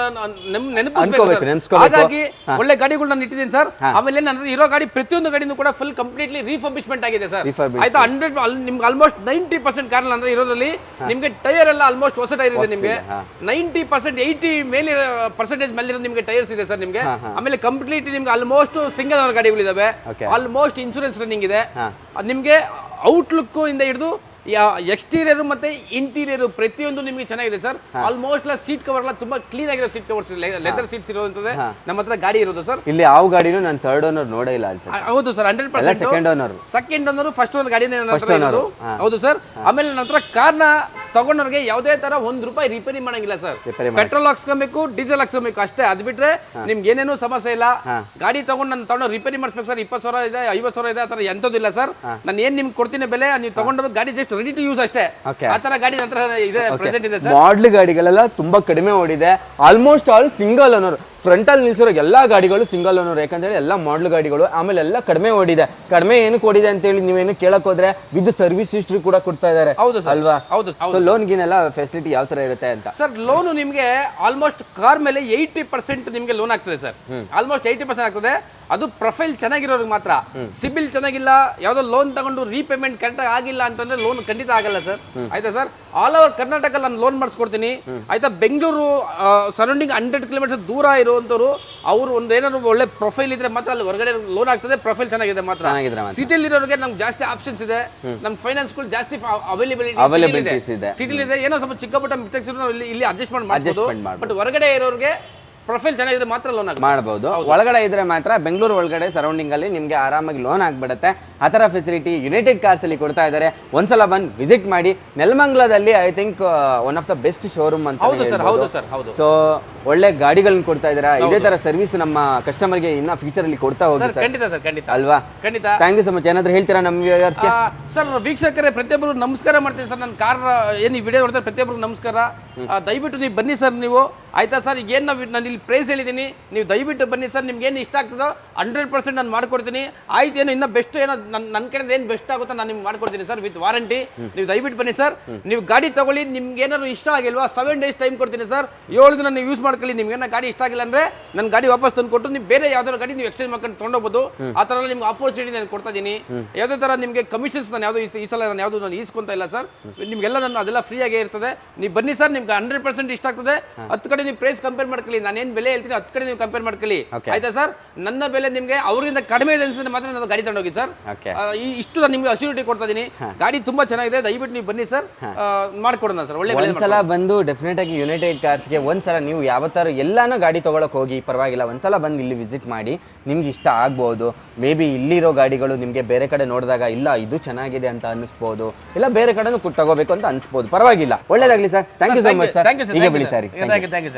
ನೆನಪಿಸ್ಬೇಕು. ಹಾಗಾಗಿ ಒಳ್ಳೆ ಗಾಡಿಗಳು ನಾನು ಇಟ್ಟಿದ್ದೀನಿ ಸರ್. ಆಮೇಲೆ ನನ್ನ ಇರೋ ಗಾಡಿ ಪ್ರತಿಯೊಂದು ಗಾಡಿನೂ ಕೂಡ ಫುಲ್ ಕಂಪ್ಲೀಟ್ಲಿ ರೀಫರ್ಬಿಶ್ಮೆಂಟ್ ಆಗಿದೆ ಸರ್. ಆಯ್ತಾ, 100 ನಿಮ್ಗೆ ಆಲ್ಮೋಸ್ಟ್ 90% ಕಾರ್ ಅಂದ್ರೆ ಇರೋದ್ರಲ್ಲಿ ನಿಮ್ಗೆ ಟೈರ್ ಎಲ್ಲ ಆಲ್ಮೋಸ್ಟ್ ಹೊಸ ಟೈರ್ ಇದೆ. ನಿಮ್ಗೆ 90% 80 ಮೇಲೆ ಪರ್ಸೆಂಟೇಜ್ ಮೇಲೆ ನಿಮ್ಗೆ ಟೈರ್ಸ್ ಇದೆ ಸರ್ ನಿಮ್ಗೆ. ಆಮೇಲೆ ಕಂಪ್ಲೀಟ್ ನಿಮ್ಗೆ ಆಲ್ಮೋಸ್ಟ್ ಸಿಂಗಲ್ ಓನರ್ ಗಾಡಿಗಳಿದಾವೆ. ಆಲ್ಮೋಸ್ಟ್ ಇನ್ಶೂರೆನ್ಸ್ ರನ್ನಿಂಗ್ ಇದೆ. ನಿಮ್ಗೆ ಔಟ್ಲುಕ್ ಇಂದ ಹಿಡಿದು ಎಕ್ಸ್ಟೀರಿಯರ್ ಮತ್ತೆ ಇಂಟೀರಿಯರ್ ಪ್ರತಿಯೊಂದು ನಿಮಗೆ ಚೆನ್ನಾಗಿದೆ ಸರ್. ಆಲ್ಮೋಸ್ಟ್ ಸೀಟ್ ಕವರ್ ಎಲ್ಲ ತುಂಬಾ ಕ್ಲೀನ್ ಆಗಿರೋ ಸೀಟ್ ಕವರ್ಸ್, ಲೆದರ್ ಸೀಟ್ಸ್ ಇರೋದಂತದ್ದು ನಮ್ಮ ಹತ್ರ ಗಾಡಿ ಇರೋದು ಸರ್. ಇಲ್ಲಿ ಯಾವ ಗಾಡಿನೂ ನಾನು ಥರ್ಡ್ ಓನರ್ ನೋಡೇ ಇಲ್ಲ ಅನ್ಸುತ್ತೆ. ಹೌದು sir, 100% second owner first owner ಗಾಡಿ ಹೌದು ಸರ್. ಆಮೇಲೆ ನಂತರ ಕಾರ್ನ ತಗೊಂಡವ್ರಿಗೆ ಯಾವುದೇ ತರ ₹1 ರಿಪೇರಿ ಮಾಡಂಗಿಲ್ಲ ಸರ್. ಪೆಟ್ರೋಲ್ ಹಾಕ್ಸ್ಕೊಬೇಕು, ಡೀಸೆಲ್ ಹಾಕ್ಸ್ಕೊಬೇಕು ಅಷ್ಟೇ. ಅದ್ ಬಿಟ್ರೆ ನಿಮ್ಗೆ ಏನೇನು ಸಮಸ್ಯೆ ಇಲ್ಲ. ಗಾಡಿ ತಗೊಂಡು ರಿಪೇರಿ ಮಾಡಿಸ್ಬೇಕು ಸರ್. 20,000 ಇದೆ, 50,000 ಇದೆ, ಆತರ ಎಂತದಿಲ್ಲ ಸರ್. ನಾನು ಏನ್ ನಿಮ್ಗೆ ಕೊಡ್ತೀನಿ ಬೆಲೆ, ನೀವು ತಗೊಂಡ ಗಾಡಿ ಜಸ್ಟ್ ರೆಡಿ ಟು ಯೂಸ್ ಅಷ್ಟೇ. ಆತರ ಗಾಡಿ ನಂತರ ಇದೆ, ಪ್ರೆಸೆಂಟ್ ಇದೆ ಸರ್. ಮಾಡಲ್ ಗಾಡಿಗಳೆಲ್ಲ ತುಂಬಾ ಕಡಿಮೆ ಓಡಿದೆ. Almost all single owner. Front ಅಲ್ಲಿ ನಿಲ್ಸಿರೋ ಎಲ್ಲಾ ಗಾಡಿಗಳು ಸಿಂಗಲ್ ಓನರ್. ಯಾಕಂದ್ರೆ ಎಲ್ಲ ಮಾಡಲ್ ಗಾಡಿಗಳು. ಆಮೇಲೆ ಎಲ್ಲ ಕಡಿಮೆ ಓಡಿದೆ. ಕಡಿಮೆ ಏನಕ್ಕೆ ಓಡಿದೆ ಅಂತ ಹೇಳಿ ನೀವೇನು ಕೇಳಕ್ ಹೋದ್ರೆ ವಿತ್ ಸರ್ವಿಸ್ ಹಿಸ್ಟ್ರಿ ಕೂಡ ಕೊಡ್ತಾ ಇದಾರೆ. ಹೌದು ಅಲ್ವಾ? ಹೌದು. ಲೋನ್ ಗಿನೆಲ್ಲ ಫೆಸಿಲಿಟಿ ಯಾವ ತರ ಇರುತ್ತೆ ಅಂತ ಸರ್? ಲೋನ್ ನಿಮ್ಗೆ ಆಲ್ಮೋಸ್ಟ್ ಕಾರ್ ಮೇಲೆ 80% ನಿಮ್ಗೆ ಲೋನ್ ಆಗ್ತದೆ ಸರ್. ಆಲ್ಮೋಸ್ಟ್ 80% ಆಗ್ತದೆ. ಅದು ಪ್ರೊಫೈಲ್ ಚೆನ್ನಾಗಿರೋರಿಗೆ ಮಾತ್ರ. ಸಿಬಿಲ್ ಚೆನ್ನಾಗಿಲ್ಲ, ಯಾವ್ದೋ ಲೋನ್ ತಗೊಂಡು ರೀಪೇಮೆಂಟ್ ಕರೆಕ್ಟ್ ಆಗಿಲ್ಲ ಅಂತಂದ್ರೆ ಲೋನ್ ಖಂಡಿತ ಆಗಲ್ಲ ಸರ್. ಆಯ್ತಾ ಸರ್? ಆಲ್ ಓವರ್ ಕರ್ನಾಟಕ ನಾನು ಲೋನ್ ಮಾಡಿಸ್ಕೊಡ್ತೀನಿ. ಆಯ್ತಾ, ಬೆಂಗಳೂರು ಸರೌಂಡಿಂಗ್ 100 ಕಿಲೋಮೀಟರ್ ದೂರ ಇರುವಂತವ್ರು ಅವ್ರು ಏನಾದ್ರು ಒಳ್ಳೆ ಪ್ರೊಫೈಲ್ ಇದ್ರೆ ಮಾತ್ರ ಅಲ್ಲಿ ಹೊರಗಡೆ ಲೋನ್ ಆಗ್ತದೆ. ಪ್ರೊಫೈಲ್ ಚೆನ್ನಾಗಿದೆ ಮಾತ್ರ. ಸಿಟಿಲಿ ಇರೋರಿಗೆ ನಮ್ಗೆ ಜಾಸ್ತಿ ಆಪ್ಷನ್ಸ್ ಇದೆ. ನಮ್ಮ ಫೈನಾನ್ಸ್ಗಳು ಜಾಸ್ತಿ ಅವೈಲೇಬಿಲಿಟಿ ಇದೆ. ಸಿಟಿಲಿ ಇದೆ, ಏನೋ ಸ್ವಲ್ಪ ಚಿಕ್ಕ ಪುಟ್ಟ ಮಿಸ್ಟೇಕ್ಸ್ ಇಲ್ಲಿ ಅಡ್ಜಸ್ಟ್ಮೆಂಟ್ ಮಾಡ್ಬೋದು. ಬಟ್ ಹೊರಗಡೆ ಇರೋರಿಗೆ ಪ್ರೊಫೈಲ್ ಚೆನ್ನಾಗಿದೆ ಮಾತ್ರ ಲೋನ್ ಮಾಡಬಹುದು. ಒಳಗಡೆ ಇದ್ರೆ ಮಾತ್ರ ಬೆಂಗಳೂರು ಒಳಗಡೆ ಸರೌಂಡಿಂಗ್ ಅಲ್ಲಿ ನಿಮ್ಗೆ ಆರಾಮಾಗಿ ಲೋನ್ ಆಗ್ಬಿಡುತ್ತೆ. ಆ ತರ ಫೆಸಿಲಿಟಿ ಯುನೈಟೆಡ್ ಕಾರ್ಸ್ ಅಲ್ಲಿ ಕೊಡ್ತಾ ಇದ್ದಾರೆ. ಒಂದ್ಸಲ ಬಂದು ವಿಸಿಟ್ ಮಾಡಿ. ನೆಲಮಂಗಲದಲ್ಲಿ I think one of the best showroom ಅಂತ. ಸೊ ಒಳ್ಳೆ ಗಾಡಿಗಳನ್ನ ಕೊಡ್ತಾ ಇದ್ದಾರೆ. ಇದೇ ತರ ಸರ್ವಿಸ್ ನಮ್ಮ ಕಸ್ಟಮರ್ ಗೆ ಇನ್ನ ಫ್ಯೂಚರ್ ಅಲ್ಲಿ ಕೊಡ್ತಾ ಹೋಗಿ ಖಂಡಿತ ಅಲ್ವಾ? ಖಂಡಿತ. Thank you so much. ಏನಾದ್ರು ಹೇಳ್ತೀರಾ ನಮ್ಮ ವ್ಯೂವರ್ಸ್ಗೆ? ಸರ್ ವೀಕ್ಷಕರೇ ಪ್ರತಿಯೊಬ್ಬರು ನಮಸ್ಕಾರ ಮಾಡ್ತೀನಿ ಸರ್. ನನ್ನ ಕಾರ್ ಏನು ವಿಡಿಯೋ ನೋಡ್ತಾರೆ ಪ್ರತಿಯೊಬ್ಬರು ನಮಸ್ಕಾರ. ದಯವಿಟ್ಟು ನೀವು ಬನ್ನಿ ಸರ್. ನೀವು ಆಯ್ತಾ ಸರ್? ಈಗ ಏನು ನಾನು ಇಲ್ಲಿ ಪ್ರೈಸ್ ಹೇಳಿದ್ದೀನಿ, ನೀವು ದಯವಿಟ್ಟು ಬನ್ನಿ ಸರ್. ನಿಮ್ಗೆ ಏನು ಇಷ್ಟ ಆಗ್ತದೋ 100% ನಾನು ಮಾಡ್ಕೊಡ್ತೀನಿ. ಆಯ್ತು, ಏನು ಇನ್ನೂ ಬೆಸ್ಟ್ ಏನೋ ನನ್ನ ಕಡೆಯಿಂದ ಏನು ಬೆಸ್ಟ್ ಆಗುತ್ತೋ ನಾನು ನಿಮ್ಗೆ ಮಾಡ್ಕೊಡ್ತೀನಿ ಸರ್, ವಿತ್ ವಾರಂಟಿ. ನೀವು ದಯವಿಟ್ಟು ಬನ್ನಿ ಸರ್. ನೀವು ಗಾಡಿ ತಗೊಳ್ಳಿ, ನಿಮ್ಗೆ ಏನಾದ್ರು ಇಷ್ಟ ಆಗಿಲ್ವಾ 7 days ಟೈಮ್ ಕೊಡ್ತೀನಿ ಸರ್. 7 ದಿನ ನೀವು ಯೂಸ್ ಮಾಡ್ಕೊಳ್ಳಿ. ನಿಮ್ಗೆ ಏನೋ ಗಾಡಿ ಇಷ್ಟ ಆಗಿಲ್ಲ ಅಂದ್ರೆ ನನ್ನ ಗಾಡಿ ವಾಪಸ್ ತಂದು ಕೊಟ್ಟು ನೀವು ಬೇರೆ ಯಾವ್ದಾದ್ರು ಗಾಡಿ ನೀವು ಎಕ್ಸ್ಚೇಂಜ್ ಮಾಡ್ಕೊಂಡು ತೊಗೊಂಡೋಗ್ಬೋದು. ಆ ಥರ ನಿಮ್ಗೆ ಆಪರ್ಚುನಿಟಿ ನಾನು ಕೊಡ್ತಾ ಇದ್ದೀನಿ. ಯಾವುದೇ ಥರ ನಿಮಗೆ ಕಮಿಷನ್ಸ್ ನಾನು ಯಾವುದು ಈ ಸಲ ನಾನು ಯಾವುದು ನಾನು ಈಸ್ಕೊಂತ ಇಲ್ಲ ಸರ್. ನಿಮಗೆಲ್ಲ ನಾನು ಅದೆಲ್ಲ ಫ್ರೀ ಆಗೇ ಇರ್ತದೆ. ನೀವು ಬನ್ನಿ ಸರ್. ನಿಮ್ಗೆ 100% ಇಷ್ಟ ಆಗ್ತದೆ. 10 ಕಡೆ ನೀವು ಪ್ರೈಸ್ ಕಂಪೇರ್ ಮಾಡ್ಕೊಳ್ಳಿ. ನಾನೇನು ಬೆಲೆ ಹೇಳ್ತೀನಿ 10 ಕಡೆ ನೀವು ಕಂಪೇರ್ ಮಾಡ್ಕೊಳ್ಳಿ. ಆಯ್ತಾ ಸರ್? ನನ್ನ ಬೆಲೆ ನಿಮ್ಗೆ ಅವರಿಂದ ಕಡಿಮೆ ಇದೆ ಅನ್ಸಿದ್ರೆ ಮಾತ್ರ ನಾನು ಗಾಡಿ ತಗೊಂಡೋಗಿ ಸರ್. ಇಷ್ಟು ನಾನು ನಿಮ್ಗೆ ಅಶ್ಯೂರಿಟಿ ಕೊಡ್ತಾ ಇದೀನಿ. ಗಾಡಿ ತುಂಬಾ ಚೆನ್ನಾಗಿದೆ. ದಯವಿಟ್ಟು ನೀವು ಬನ್ನಿ ಸರ್, ಮಾಡ್ಕೊಡೋಣ ಸರ್. ಒಳ್ಳೆ ಒಂದ್ಸಲ ಬಂದು ಡೆಫಿನೆಟ್ ಆಗಿ ಯುನೈಟೆಡ್ ಕಾರ್ಸ್ಗೆ ಒಂದ್ಸಲ ನೀವು ಯಾವ ಯಾವತ್ತಾರು ಎಲ್ಲಾನು ಗಾಡಿ ತೊಗೊಳಕ್ಕೆ ಹೋಗಿ ಪರವಾಗಿಲ್ಲ, ಒಂದ್ಸಲ ಬಂದು ಇಲ್ಲಿ ವಿಸಿಟ್ ಮಾಡಿ, ನಿಮ್ಗೆ ಇಷ್ಟ ಆಗ್ಬೋದು. ಮೇ ಬಿ ಇಲ್ಲಿರೋ ಗಾಡಿಗಳು ನಿಮಗೆ ಬೇರೆ ಕಡೆ ನೋಡಿದಾಗ ಇಲ್ಲ ಇದು ಚೆನ್ನಾಗಿದೆ ಅಂತ ಅನಿಸ್ಬೋದು, ಇಲ್ಲ ಬೇರೆ ಕಡೆನೂ ತಗೋಬೇಕು ಅಂತ ಅನಿಸ್ಬೋದು. ಪರವಾಗಿಲ್ಲ, ಒಳ್ಳೇದಾಗಲಿ sir. Thank you so much sir. ಈಗ ಬೆಳಿತಾರೆ.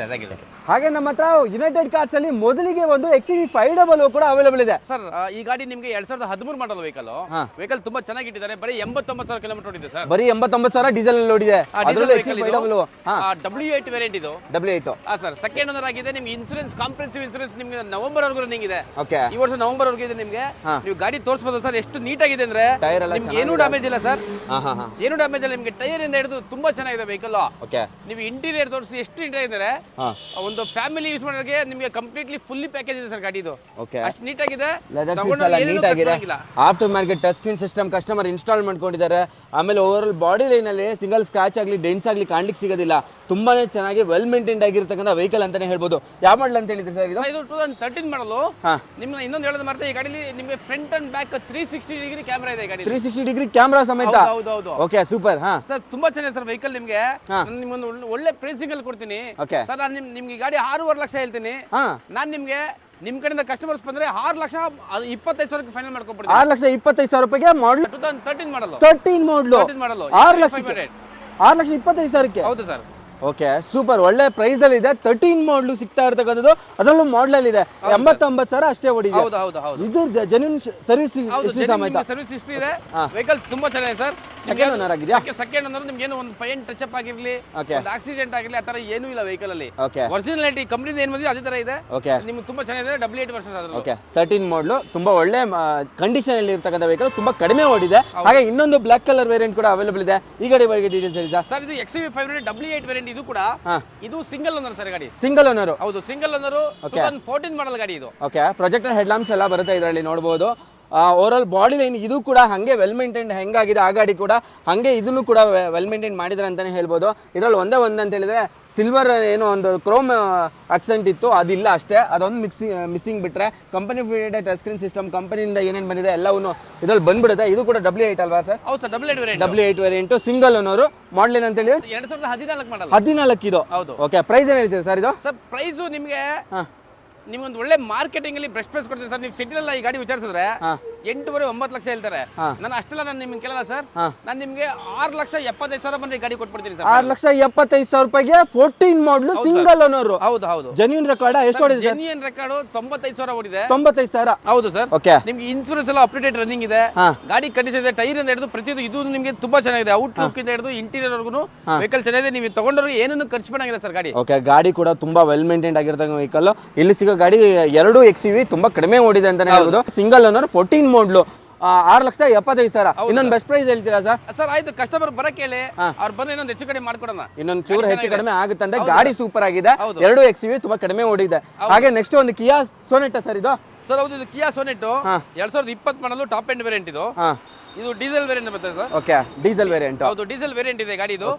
ಹಾಗೆ ನಮ್ಮ ಹತ್ರ ಯುನೈಟೆಡ್ ಕಾರ್ಸ್ ಅಲ್ಲಿ ಮೊದಲಿಗೆ ಒಂದು XUV 500 ಕೂಡ ಅವೈಲೇಬಲ್ ಇದೆ ಸರ್. ಈ ಗಾಡಿ ನಿಮಗೆ 2013 ಮಾಡಲ್ ವೆಹಿಕಲ್ ತುಂಬಾ ಚೆನ್ನಾಗಿಟ್ಟಿದ್ದಾರೆ. ಬರೀ 89,000 ಕಿಲೋಮೀಟರ್ ಓಡಿದೆ ಸರ್. ಬರೀ 89,000 ಡೀಸೆಲ್ ಓಡಿದೆ. ಅದರಲ್ಲೂ XUV 500 W8 ವೇರಿಯಂಟ್ ಇದು. W8 ಸರ್ ಸೆಕೆಂಡ್ ಓನರ್ ಆಗಿದೆ. ನಿಮ್ಗೆ ಇನ್ಸೂರೆನ್ಸ್ ಕಾಂಪ್ರಿಹೆನ್ಸಿವ್ ಇನ್ಸೂರೆನ್ಸ್ ನಿಮ್ಗೆ ನವೆಂಬರ್ ವರೆಗೂ ರನ್ನಿಂಗ್ ಇದೆ. ಓಕೆ, ಈ ವರ್ಷ ನವೆಂಬರ್ ವರೆಗೂ ಇದೆ ನಿಮ್ಗೆ. ನೀವು ಗಾಡಿ ತೋರಿಸಬಹುದು ಸರ್, ಎಷ್ಟು ನೀಟ್ ಆಗಿದೆ ಅಂದ್ರೆ ಟೈರ್ ಎಲ್ಲ ನಿಮ್ಗೆ ಏನು ಡ್ಯಾಮೇಜ್ ಇಲ್ಲ ಸರ್. ಏನು ಡ್ಯಾಮೇಜ್ ಇಲ್ಲ ನಿಮ್ಗೆ. ಟೈರ್ ಇಂದ ಹಿಡಿದು ತುಂಬಾ ಚೆನ್ನಾಗಿದೆ ವೆಹಿಕಲ್. ಓಕೆ, ನೀವು ಇಂಟೀರಿಯರ್ ತೋರಿಸಿ ಎಷ್ಟು ನೀಟ್ ಆಗಿದೆ. ಒಂದು ಫ್ಯಾಮಿಲಿ ಯೂಸ್ ಮಾಡೋರಿಗೆ ನಿಮಗೆ ಕಂಪ್ಲೀಟ್ಲಿ ಫುಲ್ಲಿ ಪ್ಯಾಕೇಜ್ ಇದೆ ಸರ್ ಗಾಡಿದು. ಓಕೆ, ಅಷ್ಟು ನೀಟ್ ಆಗಿದೆ. ಲೆದರ್ ಸೀಟ್ಸ್ ಎಲ್ಲ ನೀಟ್ ಆಗಿದೆ. After market touch screen system customer install ಮಾಡ್ಕೊಂಡಿದ್ದಾರೆ. ಆಮೇಲೆ ಓವರ್ ಆಲ್ ಬಾಡಿ ಲೈನ್ ಅಲ್ಲಿ ಸಿಂಗಲ್ ಸ್ಕ್ರಾಚ್ ಆಗಲಿ ಡೆಂಟ್ಸ್ ಆಗಲಿ ಕಾಣ್ಲಿಕ್ಕೆ ಸಿಗೋದಿಲ್ಲ. ತುಂಬಾನೇ ಚೆನ್ನಾಗಿ ವೆಲ್ ಮೇಂಟೈನ್ಡ್ ಆಗಿರ್ತಕ್ಕಂಥ ವೆಹಿಕಲ್ ಅಂತಾನೆ ಹೇಳ್ಬೋದು. ಯಾವ ಮಾಡಲ್ ಅಂತ ಹೇಳಿದ್ರಿ ಸರ್ ಇದು? 2013 ಮಾಡಲು. ನಿಮ್ಗೆ ಇನ್ನೊಂದು ಹೇಳೋದು ಮಾತ್ರ, ಈ ಗಾಡಿಲಿ ನಿಮಗೆ front and back 360 degree camera ಇದೆ. ಗಾಡಿ 360 ಡಿಗ್ರಿ ಕ್ಯಾಮೆರಾ ಸಮೇತ. ಹೌದು. Okay, super. ಸರ್ ತುಂಬಾ ಚೆನ್ನಾಗಿದೆ ಸರ್ ವೆಹಿಕಲ್. ನಿಮ್ಗೆ ನಿಮ್ಗೊಂದು ಒಳ್ಳೆ ಪ್ರೈಸಿಂಗ್ ಅಲ್ಲಿ ಕೊಡ್ತೀನಿ ಸರ್. ನಾನು ನಿಮ್ಗೆ ಗಾಡಿ 6.5 ಲಕ್ಷ ಹೇಳ್ತೀನಿ. ನಾನು ನಿಮ್ಗೆ ನಿಮ್ ಕಡೆಯಿಂದ ಕಸ್ಟಮರ್ಸ್ ಬಂದ್ರೆ 6,25,000 ಫೈನಲ್ ಮಾಡ್ಕೊಡ್ತೀನಿ. 6,25,000 ರೂಪಾಯಿಗೆ ಮಾಡಲ್ 2013 ಮಾಡಲು. 13 ಮಾಡಲು 6,25,000. ಹೌದು ಸರ್. Okay, super. ಒಳ್ಳೆ ಪ್ರೈಸ್ ಅಲ್ಲಿ ಇದೆ. 13 ಮಾಡಲು ಸಿಗ್ತಾ ಇರ್ತಕ್ಕಂಥದ್ದು. ಅದರಲ್ಲೂ ಮಾಡಲ್ ಅಲ್ಲಿ ಇದೆ. 89,000 ಅಷ್ಟೇ ಓಡಿದೆ. ಇದು ಜೆನ್ಯೂನ್ ಸರ್ವಿಸ್ ಸಮೇತ. ಸರ್ವಿಸ್ ಹಿಸ್ಟ್ರಿ ಇದೆ. ವೆಹಿಕಲ್ ತುಂಬಾ ಚೆನ್ನಾಗಿದೆ ಸರ್. ಸೆಕೆಂಡ್ ಓನರ್ ಆಗಿದೆಯಾ? Second owner. ನಿಮ್ಗೆ ಏನು ಒಂದು ಪೈಂಟ್ ಟಚ್ ಅಪ್ ಆಗಿರ್ಲಿ, ಒಂದು ಆಕ್ಸಿಡೆಂಟ್ ಆಗಿರ್ಲಿ, ಆ ತರ ಏನೂ ಇಲ್ಲ ವೆಹಿಕಲ್ ಅಲ್ಲಿ. ಒರಿಜಿನಾಲಿಟಿ ಕಂಪನಿಯಿಂದ ಏನು ಬಂದಿದೆ ಅದೇ ತರ ಇದೆ. ನಿಮ್ಗೆ ತುಂಬಾ ಚೆನ್ನಾಗಿದೆ. W8 ವರ್ಷನ್ ಅದು. ಓಕೆ, 13 ಮಾಡಲು ತುಂಬಾ ಒಳ್ಳೆ ಕಂಡೀಷನ್ ಅಲ್ಲಿ ಇರ್ತಕ್ಕಂಥ ವೆಹಿಕಲ್. ತುಂಬಾ ಕಡಿಮೆ ಓಡಿದೆ. ಹಾಗೆ ಇನ್ನೊಂದು ಬ್ಲಾಕ್ ಕಲರ್ ವೇರಿಯಂಟ್ ಕೂಡ ಅವೈಲೇಬಲ್ ಇದೆ. ಈ ಗಾಡಿ ಬಗ್ಗೆ ಡೀಟೇಲ್ಸ್ ಇದೆ ಸರ್. ಇದು XUV 500 W8 ವೇರಿಯಂಟ್. ಇದು ಕೂಡ ಇದು ಸಿಂಗಲ್ ಓನರ್ ಸರ್ ಗಾಡಿ. Single owner. ಹೌದು, ಸಿಂಗಲ್ ಓನರ್. 2014 ಮಾಡಲ್ ಗಾಡಿ ಇದು. ಓಕೆ, ಪ್ರೊಜೆಕ್ಟರ್ ಹೆಡ್ ಲ್ಯಾಂಪ್ಸ್ ಎಲ್ಲ ಬರುತ್ತೆ ಇದರಲ್ಲಿ ನೋಡಬಹುದು. ಓವರ್ ಆಲ್ ಬಾಡಿ ಲೈನ್ ಇದು ಕೂಡ ಹಂಗೆ ವೆಲ್ ಮೇಂಟೈನ್ ಹೆಂಗಾಗಿದೆ ಆ ಗಾಡಿ ಕೂಡ ಹಂಗೆ ಇದನ್ನು ಕೂಡ ವೆಲ್ ಮೇಂಟೈನ್ ಮಾಡಿದ್ರೆ ಅಂತಾನೆ ಹೇಳ್ಬೋದು. ಇದರಲ್ಲಿ ಒಂದೇ ಅಂತ ಹೇಳಿದ್ರೆ ಸಿಲ್ವರ್ ಏನೋ ಒಂದು ಕ್ರೋಮ್ ಅಕ್ಸೆಂಟ್ ಇತ್ತು, ಅದಿಲ್ಲ ಅಷ್ಟೇ. ಅದೊಂದು ಮಿಸ್ಸಿಂಗ್ ಬಿಟ್ರೆ company fitted touch screen system ಕಂಪನಿಯಿಂದ ಏನೇನು ಬಂದಿದೆ ಎಲ್ಲವೂ ಇದ್ರಲ್ಲಿ ಬಂದ್ಬಿಡುತ್ತೆ. ಇದು ಕೂಡ W8 ಅಲ್ವಾ ಸರ್? ಹೌದು sir, W8 variant single owner. Model ಅಂತ ಹೇಳಿ 2014 ಮಾಡಲ್. 14 ಇದು. ಹೌದು. ಓಕೆ, ಪ್ರೈಸ್ ಏನು ಹೇಳ್ತೀರಾ ಸರ್ ಇದು? ಸರ್ ಪ್ರೈಸು ನಿಮಗೆ ನಿಮ್ಗೊಂದು ಒಳ್ಳೆ ಮಾರ್ಕೆಟಿಂಗ್ ಅಲ್ಲಿ ಬೆಸ್ಟ್ ಪ್ರೈಸ್ ಕೊಡ್ತೀನಿ ಸರ್. ನೀವು ಸಿಟಿಲೆಲ್ಲ ಈ ಗಾಡಿ ವಿಚಾರಿಸಿದ್ರೆ 8.5-9 ಲಕ್ಷ ಹೇಳ್ತಾರೆ. ನಾನು ಅಷ್ಟೆಲ್ಲ ನಾನು ನಿಮ್ಗೆ ಕೇಳಲ್ಲ ಸರ್. ನಾನು ನಿಮ್ಗೆ 6,75,000 ಬಂದ್ರೆ ಗಾಡಿ ಕೊಟ್ಬಿಡ್ತೀನಿ ಸರ್. 6,75,000 ರೂಪಾಯಿಗೆ 14 ಮಾಡಲು ಸಿಂಗಲ್ ಓನರ್. ಹೌದು. ಜೆನ್ಯೂನ್ ರೆಕಾರ್ಡ್ ಎಷ್ಟು ಓಡಿದೆ ಸರ್? ಜೆನ್ಯೂನ್ ರೆಕಾರ್ಡ್ 95,000 ಓಡಿದೆ. 95,000. ಹೌದು ಸರ್. ಓಕೆ, ನಿಮ್ಗೆ ಇನ್ಸೂರೆನ್ಸ್ ಎಲ್ಲ ಅಪ್ಡೇಟ್ ರನ್ನಿಂಗ್ ಇದೆ. ಗಾಡಿ ಕಂಡೀಷನ್ ಇದೆ. ಟೈರ್ ಇಂದ ಹಿಡಿದು ಪ್ರತಿಯೊಂದು ಇದು ನಿಮಗೆ ತುಂಬಾ ಚೆನ್ನಾಗಿದೆ. ಔಟ್ ಲುಕ್ ಇಂದ ಹಿಡಿದು ಇಂಟೀರಿಯರ್ ವರ್ಗು ವೆಹಿಕಲ್ ಚೆನ್ನಾಗಿದೆ. ನೀವು ತಗೊಂಡ್ರೆ ಏನನ್ನು ಖರ್ಚು ಮಾಡಂಗಿಲ್ಲ ಸರ್ ಗಾಡಿ. ಓಕೆ, ಗಾಡಿ ಕೂಡ ತುಂಬಾ ವೆಲ್ ಮೇಂಟೈನ್ ಆಗಿರ್ತಕ್ಕಂಥ ವೆಹಿಕಲ್. ಇಲ್ಲಿ ಸಿಗೋ ಗಾಡಿ 2 XUV ತುಂಬಾ ಕಡಿಮೆ ಓಡಿದೆ ಅಂತಾನೆ ಹೇಳ್ಬೋದು. ಸಿಂಗಲ್ ಓನರ್ 14 ಮಾಡಲು 6,75,000. ಇನ್ನೊಂದು ಬೆಸ್ಟ್ ಪ್ರೈಸ್ ಹೇಳ್ತೀರಾ ಸರ್? ಸರ್ ಆಯ್ತು, ಕಸ್ಟಮರ್ ಬರಕ್ಕೆ ಹೇಳಿ, ಅವ್ರು ಬಂದು ಇನ್ನೊಂದು ಹೆಚ್ಚು ಕಡಿಮೆ ಮಾಡ್ಕೊಡೋಣ. ಇನ್ನೊಂದು ಚೂರು ಹೆಚ್ಚು ಕಡಿಮೆ ಆಗುತ್ತೆ ಅಂದ್ರೆ ಗಾಡಿ ಸೂಪರ್ ಆಗಿದೆ. 2 XUV ತುಂಬಾ ಕಡಿಮೆ ಓಡಿದೆ. ಹಾಗೆ ನೆಕ್ಸ್ಟ್ ಒಂದು ಕಿಯಾ ಸೋನೆಟ್ ಸರ್ ಇದು? ಸರ್ ಹೌದು, ಇದು ಕಿಯಾ ಸೋನೆಟ್ 2020 ಮಾಡಲು ಟಾಪ್ ಎಂಡ್ ವೇರಿಯಂಟ್ ಇದು. ಇದು ಡೀಸೆಲ್ ವೇರಿಯಂಟ್ ಬರ್ತದೆ ಸರ್. Okay, diesel variant. ಹೌದು, ಡೀಸೆಲ್ ವೇರಿಯಂಟ್ ಇದೆ ಗಾಡಿ ಇದು.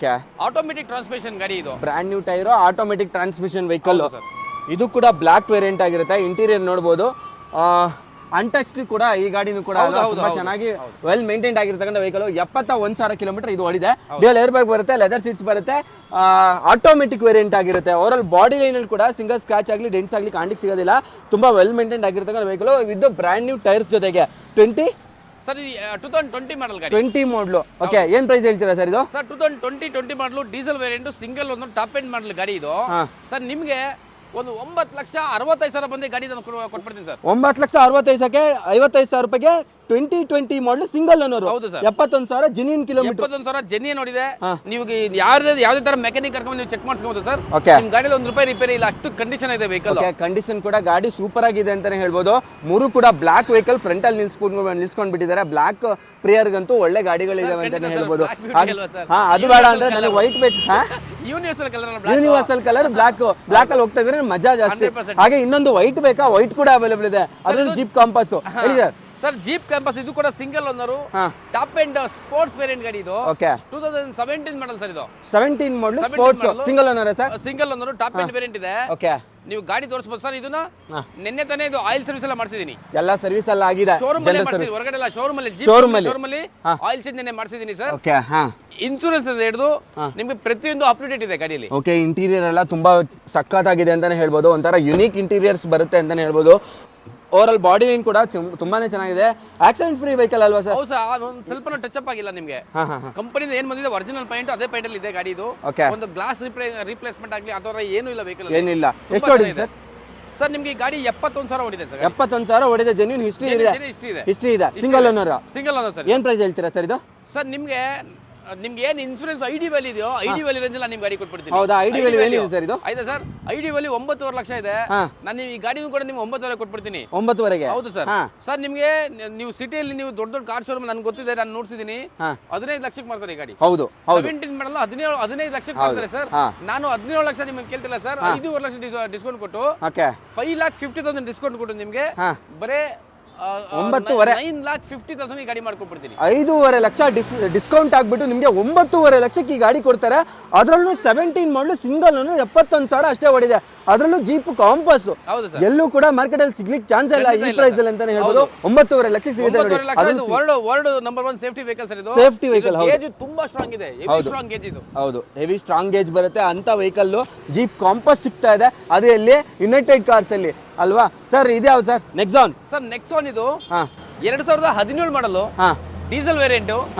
ಆಟೋಮೆಟಿಕ್ ಟ್ರಾನ್ಸ್ಮಿಷನ್ ಗಾಡಿ ಇದು. Brand new tyre, automatic transmission vehicle. ಇದು ಕೂಡ ಬ್ಲಾಕ್ ವೇರಿಯಂಟ್ ಆಗಿರುತ್ತೆ. ಇಂಟೀರಿಯರ್ ನೋಡಬಹುದು. ಅನ್ಟಚ್ಡ್ ಕೂಡ ಈ ಗಾಡಿನೂ ಕೂಡ ತುಂಬಾ ಚೆನ್ನಾಗಿ ವೆಲ್ ಮೇಂಟೈನ್ಡ್ ಆಗಿರ್ತಕ್ಕಂಥ ವೆಹಿಕಲ್. 71,000 ಕಿಲೋಮೀಟರ್ ಇದು ಓಡಿದೆ. ಡ್ಯೂಯಲ್ ಏರ್ ಬ್ಯಾಗ್ ಬರುತ್ತೆ, ಲೆದರ್ ಸೀಟ್ಸ್ ಬರುತ್ತೆ, ಆಟೋಮೆಟಿಕ್ ವೇರಿಯಂಟ್ ಆಗಿರುತ್ತೆ. ಓವರ್ ಆಲ್ ಬಾಡಿ ಲೈನ್ ಅಲ್ಲಿ ಕೂಡ ಸಿಂಗಲ್ ಸ್ಕ್ರಾಚ್ ಆಗಲಿ ಡೆಂಟ್ಸ್ ಆಗಲಿ ಕಾಣ್ಲಿಕ್ಕೆ ಸಿಗೋದಿಲ್ಲ. ತುಂಬಾ ವೆಲ್ ಮೇಂಟೈನ್ಡ್ ಆಗಿರ್ತಕ್ಕಂಥ vehicle with brand new tyres ಜೊತೆಗೆ. 2020 ಮಾಡಲ್ ಗಾಡಿ. 20 ಮಾಡಲು. ಓಕೆ, ಏನ್ ಪ್ರೈಸ್ ಹೇಳ್ತೀರಾ ಸರ್ ಇದು? ಸರ್ 2020 ಮಾಡಲು ಡೀಸೆಲ್ ವೇರಿಯಂಟ್ ಸಿಂಗಲ್ ಒಂದು ಟಾಪ್ ಎಂಡ್ ಮಾಡಲ್ ಗಾಡಿ ಇದು. ಸರ್ ನಿಮ್ಗೆ ಒಂದು 9,65,000 ಬಂದು ಗಾಡಿ ಕೊಟ್ಬಿಡ್ತೀನಿ ಸರ್. 9,65,000ಕ್ಕೆ 55,000 ರೂಪಾಯಿಗೆ 2020 ಮಾಡಲು ಸಿಂಗಲ್ ಓನರ್. ಹೌದು ಸರ್. 71,000 genuine kilometre. 71,000 ಜೆನ್ಯೂನ್ ನೋಡಿದೆ. ನೀವು ಯಾವುದೇ ತರ ಮೆಕ್ಯಾನಿಕ್ ಕರ್ಕೊಂಡು ನೀವು ಚೆಕ್ ಮಾಡ್ಸ್ಕೊಬಹುದು ಸರ್. ನಿಮ್ ಗಾಡಿಯಲ್ಲಿ ₹1 ರಿಪೇರಿ ಇಲ್ಲ, ಅಷ್ಟು ಕಂಡೀಷನ್ ಇದೆ ವೆಹಿಕಲ್. ಕಂಡೀಷನ್ ಕೂಡ ಗಾಡಿ ಸೂಪರ್ ಆಗಿದೆ ಅಂತಾನೆ ಹೇಳ್ಬೋದು. 3 ಕೂಡ ಬ್ಲಾಕ್ ವೆಹಿಕಲ್ ಫ್ರಂಟ್ ಅಲ್ಲಿ ನಿಲ್ಸ್ಕೊಂಡ್ ಬಿಟ್ಟಿದ್ದಾರೆ. ಬ್ಲಾಕ್ ಪ್ರಿಯರ್ಗಂತೂ ಒಳ್ಳೆ ಗಾಡಿಗಳಿದಾವೆ ಅಂತಾನೆ ಹೇಳ್ಬೋದು. ಅದು ಬೇಡ ಅಂದ್ರೆ ನನಗೆ ವೈಟ್ ಬೇಕು. ಯೂನಿವರ್ಸಲ್ ಕಲರ್ ಬ್ಲಾಕ್ ಅಲ್ಲಿ ಹೋಗ್ತಾ ಇದ್ರೆ ಮಜಾ ಜಾಸ್ತಿ. ಹಾಗೆ ಇನ್ನೊಂದು ವೈಟ್ ಬೇಕಾ? ವೈಟ್ ಕೂಡ ಅವೈಲೇಬಲ್ ಇದೆ. ಅದ್ರಲ್ಲಿ ಜೀಪ್ ಕಾಂಪಾಸ್ ಹೇಳಿ ಸರ್. ಸರ್ ಜೀಪ್ ಕ್ಯಾಂಪಸ್ ಇದು ಕೂಡ ಸಿಂಗಲ್ ಓನರ್ ಹಾ ಟಾಪ್ ಎಂಡ್ ಸ್ಪೋರ್ಟ್ಸ್ ವೇರಿಯಂಟ್ ಗಾಡಿ ಇದು ಓಕೆ 2017 ಮಾಡಲ್ ಸರ್ ಇದು 17 model sports single owner sir single owner top end variant ಇದೆ ಓಕೆ ನೀವು ಗಾಡಿ ತೋರಿಸಬಹುದು ಸರ್ ಇದನ್ನ ನಿನ್ನೆ ತಾನೇ ಇದು ಆಯಿಲ್ ಸರ್ವಿಸ್ ಎಲ್ಲ ಮಾಡಿಸಿದೀನಿ ಎಲ್ಲ ಸರ್ವಿಸ್ ಎಲ್ಲ ಆಗಿದೆ ಶೋರೂಮ್ ಅಲ್ಲಿ ಮಾಡಿಸಿದೀನಿ ಹೊರಗಡೆ ಎಲ್ಲ ಶೋರೂಮ್ ಅಲ್ಲಿ Showroom ಅಲ್ಲಿ ಆಯಿಲ್ ಚೇಂಜ್ ನಿನ್ನೆ ಮಾಡಿಸಿದೀನಿ ಸರ್ ಓಕೆ ಹಾ ಇನ್ಶೂರೆನ್ಸ್ ಹಿಡಿದು ನಿಮಗೆ ಪ್ರತಿಯೊಂದು ಅಪ್ಡೇಟ್ ಇದೆ ಗಾಡಿಯಲ್ಲಿ ಓಕೆ ಇಂಟೀರಿಯರ್ ಎಲ್ಲ ತುಂಬಾ ಸಖತ್ತಾಗಿದೆ ಅಂತಾನೆ ಹೇಳ್ಬೋದು ಒಂಥರ ಯುನೀಕ್ ಇಂಟೀರಿಯರ್ಸ್ ಬರುತ್ತೆ ಅಂತಾನೆ ಹೇಳ್ಬೋದು ಓವರ್ ಆಲ್ ಬಾಡಿ ಲೈನ್ ಕೂಡ ತುಂಬಾನೇ ಚೆನ್ನಾಗಿದೆ ಆಕ್ಸಿಡೆಂಟ್ ಫ್ರೀ ವೆಹಿಕಲ್ ಅಲ್ವಾ ಸರ್ ಹೌದು ಸರ್ ಒಂದು ಸ್ವಲ್ಪ ಟಚ್ ಅಪ್ ಆಗಿಲ್ಲ ನಿಮಗೆ ಹಾ ಹಾ ಕಂಪನಿಯಿಂದ ಏನ್ ಬಂದಿದೆ ಒರಿಜಿನಲ್ ಪಾಯಿಂಟ್ ಅದೇ ಪಾಯಿಂಟ್ ಅಲ್ಲಿ ಇದೆ ಗಾಡಿ ಇದು ಓಕೆ ಒಂದು ಗ್ಲಾಸ್ ರಿಪ್ಲೇಸ್ಮೆಂಟ್ ಆಗಲಿ ಅಥವಾ ಏನು ಇಲ್ಲ ವೆಹಿಕಲ್ ಏನಿಲ್ಲ ಎಷ್ಟು ಹೊಡಿದೆ ಸರ್ ಸರ್ ನಿಮ್ಗೆ ಈ ಗಾಡಿ 71,000 ಹೊಡಿದೆ ಸರ್ 71,000 ಹೊಡಿದೆ ಜೆನ್ಯೂನ್ ಹಿಸ್ಟ್ರಿ ಇದೆ ಹಿಸ್ಟ್ರಿ ಇದೆ ಸಿಂಗಲ್ ಓನರ್ ಸರ್ ಏನ್ ಪ್ರೈಸ್ ಹೇಳ್ತೀರಾ ಸರ್ ಇದು ಸರ್ ನಿಮ್ಗೆ ಏನ್ ಇನ್ಶೂರೆನ್ಸ್ ಐಡಿ ವ್ಯಾಲ್ಯೂ ಇದೆಯೋ ಐಡಿ ವ್ಯಾಲ್ಯೂ ರೇಂಜ್ ನಿಮ್ಗೆ ಗಾಡಿ ಕೊಟ್ಬಿಡ್ತೀನಿ ಹೌದಾ ಐಡಿ ವ್ಯಾಲ್ಯೂ ಏನಿದೆ ಸರ್ ಇದು ಆಯ್ತಾ ಸರ್ ಐಡಿ ವ್ಯಾಲ್ಯೂ 9.5 ಲಕ್ಷ ಇದೆ ನಾನು ಈ ಗಾಡಿನೂ ಕೂಡ ನಿಮ್ಗೆ 9,000 ಕೊಟ್ಬಿಡ್ತೀನಿ 9,500ಗೆ ಹೌದು ಸರ್ ಸರ್ ನಿಮ್ಗೆ ನೀವು ಸಿಟಿಯಲ್ಲಿ ನೀವು ದೊಡ್ಡ ದೊಡ್ಡ ಕಾರ್ ಶೋರೂಮ್ ನನ್ಗೆ ಗೊತ್ತಿದೆ ನಾನು ನೋಡ್ಸಿದೀನಿ 15 ಲಕ್ಷಕ್ಕೆ ಮಾಡ್ತಾರೆ ಈ ಗಾಡಿ ಹೌದು 17 ಮಾಡಲ್ಲ 15 ಲಕ್ಷಕ್ಕೆ ಮಾಡ್ತಾರೆ ಸರ್ ನಾನು 17 ಲಕ್ಷ ನಿಮ್ಗೆ ಕೇಳ್ತಿಲ್ಲ ಸರ್ 5.5 ಲಕ್ಷ ಡಿಸ್ಕೌಂಟ್ ಕೊಟ್ಟು ಓಕೆ 5,50,000 ಡಿಸ್ಕೌಂಟ್ ಕೊಟ್ಟು ನಿಮ್ಗೆ ಬರೇ 9,50,000 ಗಾಡಿ ಮಾಡ್ಕೊಡ್ತೀನಿ 5.5 ಲಕ್ಷ ಡಿಸ್ಕೌಂಟ್ ಆಗ್ಬಿಟ್ಟು ನಿಮಗೆ 9.5 ಲಕ್ಷಕ್ಕೆ ಈ ಗಾಡಿ ಕೊಡ್ತಾರೆ ಅದರಲ್ಲೂ 17 ಮಾಡಲು ಸಿಂಗಲ್ 71,000 ಅಷ್ಟೇ ಹೊಡಿದೆ ಅದರಲ್ಲೂ ಜೀಪ್ ಕಾಂಪಸ್ ಎಲ್ಲೂ ಕೂಡ ಮಾರ್ಕೆಟ್ ಅಲ್ಲಿ ಸಿಗ್ಲಿಕ್ಕೆ ಚಾನ್ಸ್ ಇಲ್ಲ ಈ ಪ್ರೈಸ್ ಅಲ್ಲಿ ಅಂತಾನೆ ಹೇಳ್ಬೋದು 9.5 ಲಕ್ಷಕ್ಕೆ ಸಿಗುತ್ತೆ world number 1 safety vehicle sir ಇದು ಸೇಫ್ಟಿ ವೆಹಿಕಲ್ ಗೇಜ್ ತುಂಬಾ ಸ್ಟ್ರಾಂಗ್ ಇದೆ ಹೆವಿ ಸ್ಟ್ರಾಂಗ್ ಗೇಜ್ ಇದು ಹೌದು ಹೆವಿ ಸ್ಟ್ರಾಂಗ್ ಗೇಜ್ ಬರುತ್ತೆ ಅಂತ ವೆಹಿಕಲ್ ಜೀಪ್ ಕಾಂಪಸ್ ಸಿಗ್ತಾ ಇದೆ ಅದು ಎಲ್ಲಿ ಯುನೈಟೆಡ್ ಕಾರ್ಸ್ ಅಲ್ಲಿ ಅಲ್ವಾ ಸರ್ ಇದ್ಯಾವ್ದು ಸರ್ ನೆಕ್ಸಾನ್ ಸರ್ ನೆಕ್ಸಾನ್ ಇದು 2017 ಮಾಡಲು ಡೀಸೆಲ್ ವೇರಿಯಂಟ್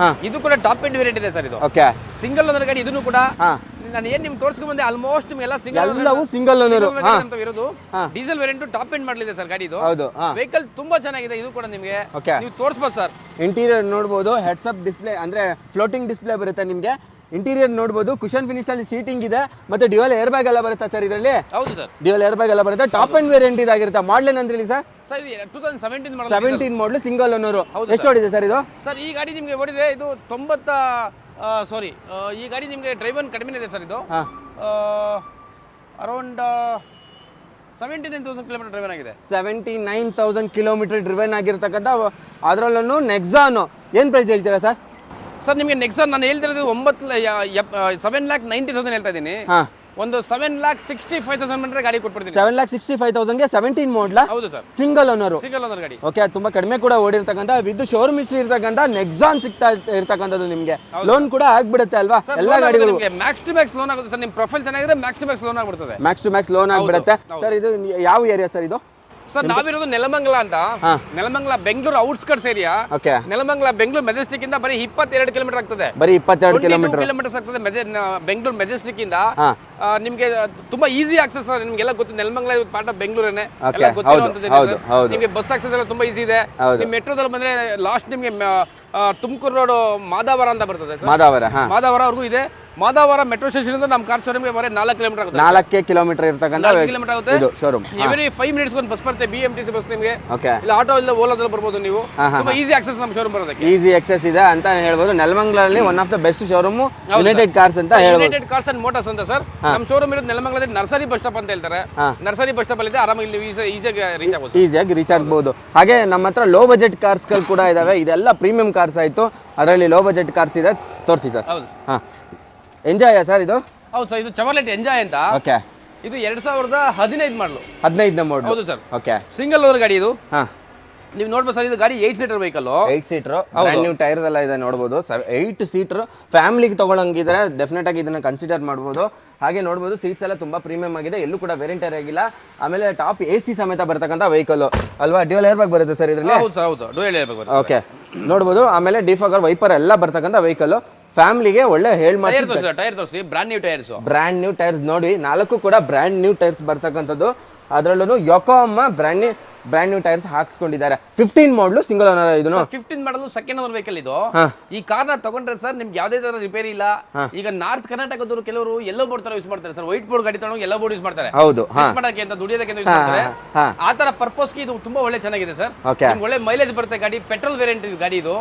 ಇದು ಕೂಡ ಟಾಪ್ ಎಂಡ್ ವೇರಿಯಂಟ್ ಇದೆ ಸರ್ ಇದು ಓಕೆ ಸಿಂಗಲ್ ಓನರ್ ಗಾಡಿ ಇದನ್ನು ಕೂಡ ನಾನು ಏನ್ ನಿಮ್ಗೆ ತೋರಿಸ್ಕೊಂಡ್ ಬಂದೆ ಆಲ್ಮೋಸ್ಟ್ ನಿಮ್ಗೆಲ್ಲ ಎಲ್ಲವೂ ಸಿಂಗಲ್ ಓನರ್ ಇರೋದು ಡೀಸೆಲ್ ವೇರಿಯಂಟ್ ಟಾಪ್ ಎಂಡ್ ಮಾಡಲಿದೆ ಸರ್ ಗಾಡಿ ಇದು ಹೌದು ವೆಹಿಕಲ್ ತುಂಬಾ ಚೆನ್ನಾಗಿದೆ ಇದು ಕೂಡ ನಿಮಗೆ ನೀವು ತೋರಿಸಬಹುದು ಸರ್ ಇಂಟೀರಿಯರ್ ನೋಡಬಹುದು ಹೆಡ್ಸ್ ಅಪ್ ಡಿಸ್ಪ್ಲೇ ಅಂದ್ರೆ ಫ್ಲೋಟಿಂಗ್ ಡಿಸ್ಪ್ಲೇ ಬರುತ್ತೆ ನಿಮಗೆ ಇಂಟೀರಿಯರ್ ನೋಡಬಹುದು ಕುಶನ್ ಫಿನಿಶ್ ಅಲ್ಲಿ ಸೀಟಿಂಗ್ ಇದೆ ಮತ್ತೆ ಡ್ಯುಯಲ್ ಏರ್ ಬ್ಯಾಗ್ ಎಲ್ಲ ಬರುತ್ತೆ ಸರ್ ಇದರಲ್ಲಿ ಹೌದು ಸರ್ ಡ್ಯುಯಲ್ ಏರ್ ಬ್ಯಾಗ್ ಎಲ್ಲ ಬರುತ್ತೆ ಟಾಪ್ ಎಂಡ್ ವೇರಿಯಂಟ್ ಇದಾಗಿರುತ್ತೆ ಮಾಡಲ್ ಏನಂದ್ರಿ ಸರ್ 2017 ಮಾಡಲ್ ಸಿಂಗಲ್ ಓನರ್ ಎಷ್ಟು ಹೊಡಿದೆ ಸರ್ ಇದು ಸರ್ ಈ ಗಾಡಿ ನಿಮಗೆ ಹೊಡಿದೆ ಇದು 90 ಸಾರಿ ಈ ಗಾಡಿ ನಿಮಗೆ ಡ್ರೈವರ್ ಕಡಿಮೆ ಇದೆ ಸರ್ ಇದು ಅರೌಂಡ್ 79,000 ಕಿಲೋಮೀಟರ್ ಡ್ರೈವನ್ ಆಗಿದೆ 79,000 ಕಿಲೋಮೀಟರ್ ಡ್ರಿವನ್ ಆಗಿರ್ತಕ್ಕಂಥ ಅದರಲ್ಲೂ ನೆಕ್ಸಾನ್ ಏನ್ ಪ್ರೈಸ್ ಹೇಳ್ತೀರಾ ಸರ್ ಸರ್ ನಿಮಗೆ ನೆಕ್ಸಾನ್ ನಾನು ಹೇಳ್ತಿರೋದು 7,90,000 ಹೇಳ್ತಾ ಇದ್ದೀನಿ ಒಂದು 7,65,000 ಮೀಟರ್ ಗಾಡಿ ಕೊಟ್ಬಿಡ್ತೀನಿ 7,65,000ಗೆ 17 ಮಾಡಲ ಹೌದು ಸರ್ ಸಿಂಗಲ್ ಓನರ್ ಗಾಡಿ ಓಕೆ ತುಂಬಾ ಕಡಿಮೆ ಕೂಡ ಓಡಿರ್ತಕ್ಕಂಥ ವಿದ್ ಶೋರೂಮ್ ಹಿಸ್ಟ್ರಿ ಇರ್ತಕ್ಕಂಥ ನೆಕ್ಸಾನ್ ಸಿಗ್ತಾ ಇರ್ತಕ್ಕಂಥದ್ದು ನಿಮಗೆ ಲೋನ್ ಕೂಡ ಆಗ್ಬಿಡುತ್ತೆ ಅಲ್ವಾ ಎಲ್ಲ ಗಾಡಿಗಳು ಮ್ಯಾಕ್ಸ್ ಟು ಮ್ಯಾಕ್ಸ್ ಲೋನ್ ಆಗುತ್ತೆ ಸರ್ ನಿಮ್ಮ ಪ್ರೊಫೈಲ್ ಚೆನ್ನಾಗಿದ್ರೆ ಮ್ಯಾಕ್ಸ್ ಟು ಮ್ಯಾಕ್ಸ್ ಲೋನ್ ಆಗ್ಬಿಡುತ್ತೆ ಮ್ಯಾಕ್ಸ್ ಟು ಮ್ಯಾಕ್ಸ್ ಲೋನ್ ಆಗ್ಬಿಡುತ್ತೆ ಸರ್ ಇದು ಯಾವ ಏರಿಯಾ ಸರ್ ಇದು ಸರ್ ನಾವಿರೋದು ನೆಲಮಂಗಲ ಅಂತ Nelamangala Bengaluru outskirts area Nelamangala Bengaluru Majestic ಇಂದ ಬರೀ 22 ಕಿಲೋಮೀಟರ್ ಆಗ್ತದೆ ಬರೀ 22 ಕಿಲೋಮೀಟರ್ ಆಗ್ತದೆ ಬೆಂಗಳೂರು ಮೆಜೆಸ್ಟಿಕ್ ಇಂದ ನಿಮ್ಗೆ ತುಂಬಾ ಈಸಿ ಆಕ್ಸೆಸ್ ಸರ್ ನಿಮ್ಗೆಲ್ಲ ಗೊತ್ತು ನೆಲಮಂಗಲ ಪಾರ್ಟ್ ಆಫ್ ಬೆಂಗಳೂರೇನೆ ಎಲ್ಲ ಗೊತ್ತಿರುವಂತದ್ದು ನಿಮ್ಗೆ ಬಸ್ ಆಕ್ಸೆಸ್ ಎಲ್ಲ ತುಂಬಾ ಈಸಿ ಇದೆ ನಿಮ್ ಮೆಟ್ರೋದಲ್ಲಿ ಬಂದ್ರೆ ಲಾಸ್ಟ್ ನಿಮ್ಗೆ ತುಮಕೂರು ರೋಡ್ ಮಾದಾವರ ಅಂತ ಬರ್ತದೆ ಮಾದಾವರವರೆಗೂ ಇದೆ ಮಾದಾವರ ಮೆಟ್ರೋ ಸ್ಟೇಷನ್ ಇಂದ ನಮ್ಮ ಕಾರ್ ಶೋರೂಮ್ಗೆ ಬರೀ 4 ಕಿಲೋಮೀಟರ್ ಆಗುತ್ತೆ 4 ಕಿಲೋಮೀಟರ್ ಇರ್ತಕ್ಕಂಥ 4 ಕಿಲೋಮೀಟರ್ ಆಗುತ್ತೆ ಇದು ಶೋರೂಮ್ ಎವ್ರಿ 5 ಮಿನಿಟ್ಸ್ ಒಂದು ಬಸ್ ಬರುತ್ತೆ BMTC ಬಸ್ ನಿಮಗೆ ಇಲ್ಲ ಆಟೋ ಇಲ್ಲ ಓಲಾದಲ್ಲಿ ಬರ್ಬೋದು ನೀವು ತುಂಬಾ ಈಸಿ ಆಕ್ಸೆಸ್ ನಮ್ಮ ಶೋರೂಮ್ ಬರೋದಕ್ಕೆ ಈಸಿ ಆಕ್ಸೆಸ್ ಇದೆ ಅಂತ ಹೇಳ್ಬೋದು ನೆಲಮಂಗಲದಲ್ಲಿ one of the best showroom United Cars ಅಂತ ಹೇಳ್ಬೋದು ಯುನೈಟೆಡ್ ಕಾರ್ಸ್ ಅಂಡ್ ಮೋಟಾರ್ಸ್ ಅಂತ ಸರ್ ನಮ್ಮ ಶೋರೂಮ್ ಇರೋದು ನೆಲಮಂಗಲದಲ್ಲಿ ನರ್ಸರಿ ಬಸ್ ಸ್ಟಾಪ್ ಅಂತ ಹೇಳ್ತಾರೆ ನರ್ಸರಿ ಬಸ್ ಸ್ಟಾಪ್ ಅಲ್ಲಿ ಇದೆ ಆರಾಮಾಗಿ ನೀವು ಈಸಿಯಾಗಿ ರೀಚ್ ಆಗಬಹುದು ಈಸಿಯಾಗಿ ರೀಚ್ ಆಗಬಹುದು ಹಾಗೆ ನಮ್ಮ ಹತ್ರ ಲೋ ಬಜೆಟ್ ಕಾರ್ಸ್ ಗಳು ಕೂಡ ಇದಾವೆ ಇದೆಲ್ಲ ಪ್ರೀಮಿಯಂ ಕಾರ್ಸ್ ಆಯ್ತು ಅದರಲ್ಲಿ ಲೋ ಬಜೆಟ್ ಕಾರ್ಸ್ ಇದೆ ತೋರಿಸಿ ಸರ್ ಹೌದು ಎಂಜಾಯ್ ಸರ್ ಇದು ಹೌದು ಸರ್ ಇದು ಚವರ್ಲೆಟ್ ಎಂಜಾಯ್ ಅಂತ ಓಕೆ ಇದು 2015 ಮಾಡಲು 15ನೇ ಮಾಡಲ್ ಹೌದು ಸರ್ ಓಕೆ ಸಿಂಗಲ್ ಓನರ್ ಗಾಡಿ ಇದು ನೀವು ನೋಡ್ಬೋದು ಸರ್ ಇದು ಗಾಡಿ 8 seater vehicle 8 seater brand new tyres ಎಲ್ಲ ಇದೆ ನೋಡಬಹುದು 8 ಸೀಟರ್ ಫ್ಯಾಮಿಲಿಗೆ ತಗೊಳ್ಳಂಗಿದ್ರೆ ಡೆಫಿನೆಟ್ ಆಗಿ ಇದನ್ನ ಕನ್ಸಿಡರ್ ಮಾಡಬಹುದು ಹಾಗೆ ನೋಡಬಹುದು ಸೀಟ್ಸ್ ಎಲ್ಲ ತುಂಬಾ ಪ್ರೀಮಿಯಂ ಆಗಿದೆ ಎಲ್ಲೂ ಕೂಡ ವೇರಿಯಂಟ್ ಆಗಿಲ್ಲ ಆಮೇಲೆ ಟಾಪ್ AC ಸಮೇತ ಬರ್ತಕ್ಕಂಥ ವೆಹಿಕಲ್ ಅಲ್ವಾ ಡ್ಯುಯಲ್ ಏರ್ ಬ್ಯಾಗ್ ಬರುತ್ತೆ ಸರ್ ಇದರಲ್ಲಿ ಹೌದು ಸರ್ ಹೌದು ಡ್ಯುಯಲ್ ಏರ್ ಬ್ಯಾಗ್ ಓಕೆ ನೋಡಬಹುದು ಆಮೇಲೆ ಡಿಫಾಗರ್ ವೈಪರ್ ಎಲ್ಲ ಬರ್ತಕ್ಕಂಥ ವೆಹಿಕಲ್ ಫ್ಯಾಮಿಲಿಗೆ ಒಳ್ಳೆ ಟೈರ್ ತೋರಿಸಿ ಬ್ರಾಂಡ್ ನ್ಯೂ ಟೈರ್ಸ್ ನೋಡಿ 4 ಕೂಡ ಬ್ರಾಂಡ್ ನ್ಯೂ ಟೈರ್ಸ್ ಬರ್ತಕ್ಕಂಥದ್ದು ಅದರಲ್ಲೂ ಯೋಕೋಹಮ್ಮ ಬ್ರ್ಯಾಂಡ್ ನ್ಯೂ ಟೈರ್ಸ್ ಹಾಕ್ಸ್ಕೊಂಡಿದ್ದಾರೆ 15 ಮಾಡಲು ಸಿಂಗಲ್ ಓನರ್ ಇದು 15 ಮಾಡಲು ಸೆಕೆಂಡ್ ಓನರ್ ವೆಹಿಕಲ್ ಇದು ಈ ಕಾರ್ ನ ತಗೊಂಡ್ರೆ ಸರ್ ನಿಮ್ಗೆ ಯಾವುದೇ ತರ ರಿಪೇರಿ ಇಲ್ಲ ಈಗ ನಾರ್ತ್ ಕರ್ನಾಟಕದವರು ಕೆಲವರು ಎಲ್ಲೋ ಬೋರ್ಡ್ ತರ ಯೂಸ್ ಮಾಡ್ತಾರೆ ಸರ್ ವೈಟ್ ಬೋರ್ಡ್ ಗಾಡಿ ತಗೊಂಡು ಎಲ್ಲೋ ಬೋರ್ಡ್ ಯೂಸ್ ಮಾಡ್ತಾರೆ ಹೌದು ಮಾಡಕ್ಕೆ ಅಂತ ದುಡಿಯೋದಕ್ಕೆ ಯೂಸ್ ಮಾಡ್ತಾರೆ ಆ ತರ ಪರ್ಪಸ್ ಗೆ ಇದು ತುಂಬಾ ಒಳ್ಳೆ ಚೆನ್ನಾಗಿದೆ ಸರ್ ನಿಮ್ಗೆ ಒಳ್ಳೆ ಮೈಲೇಜ್ ಬರುತ್ತೆ ಗಾಡಿ ಪೆಟ್ರೋಲ್ ವೇರಿಯಂಟ್ ಗಾಡಿ ಇದು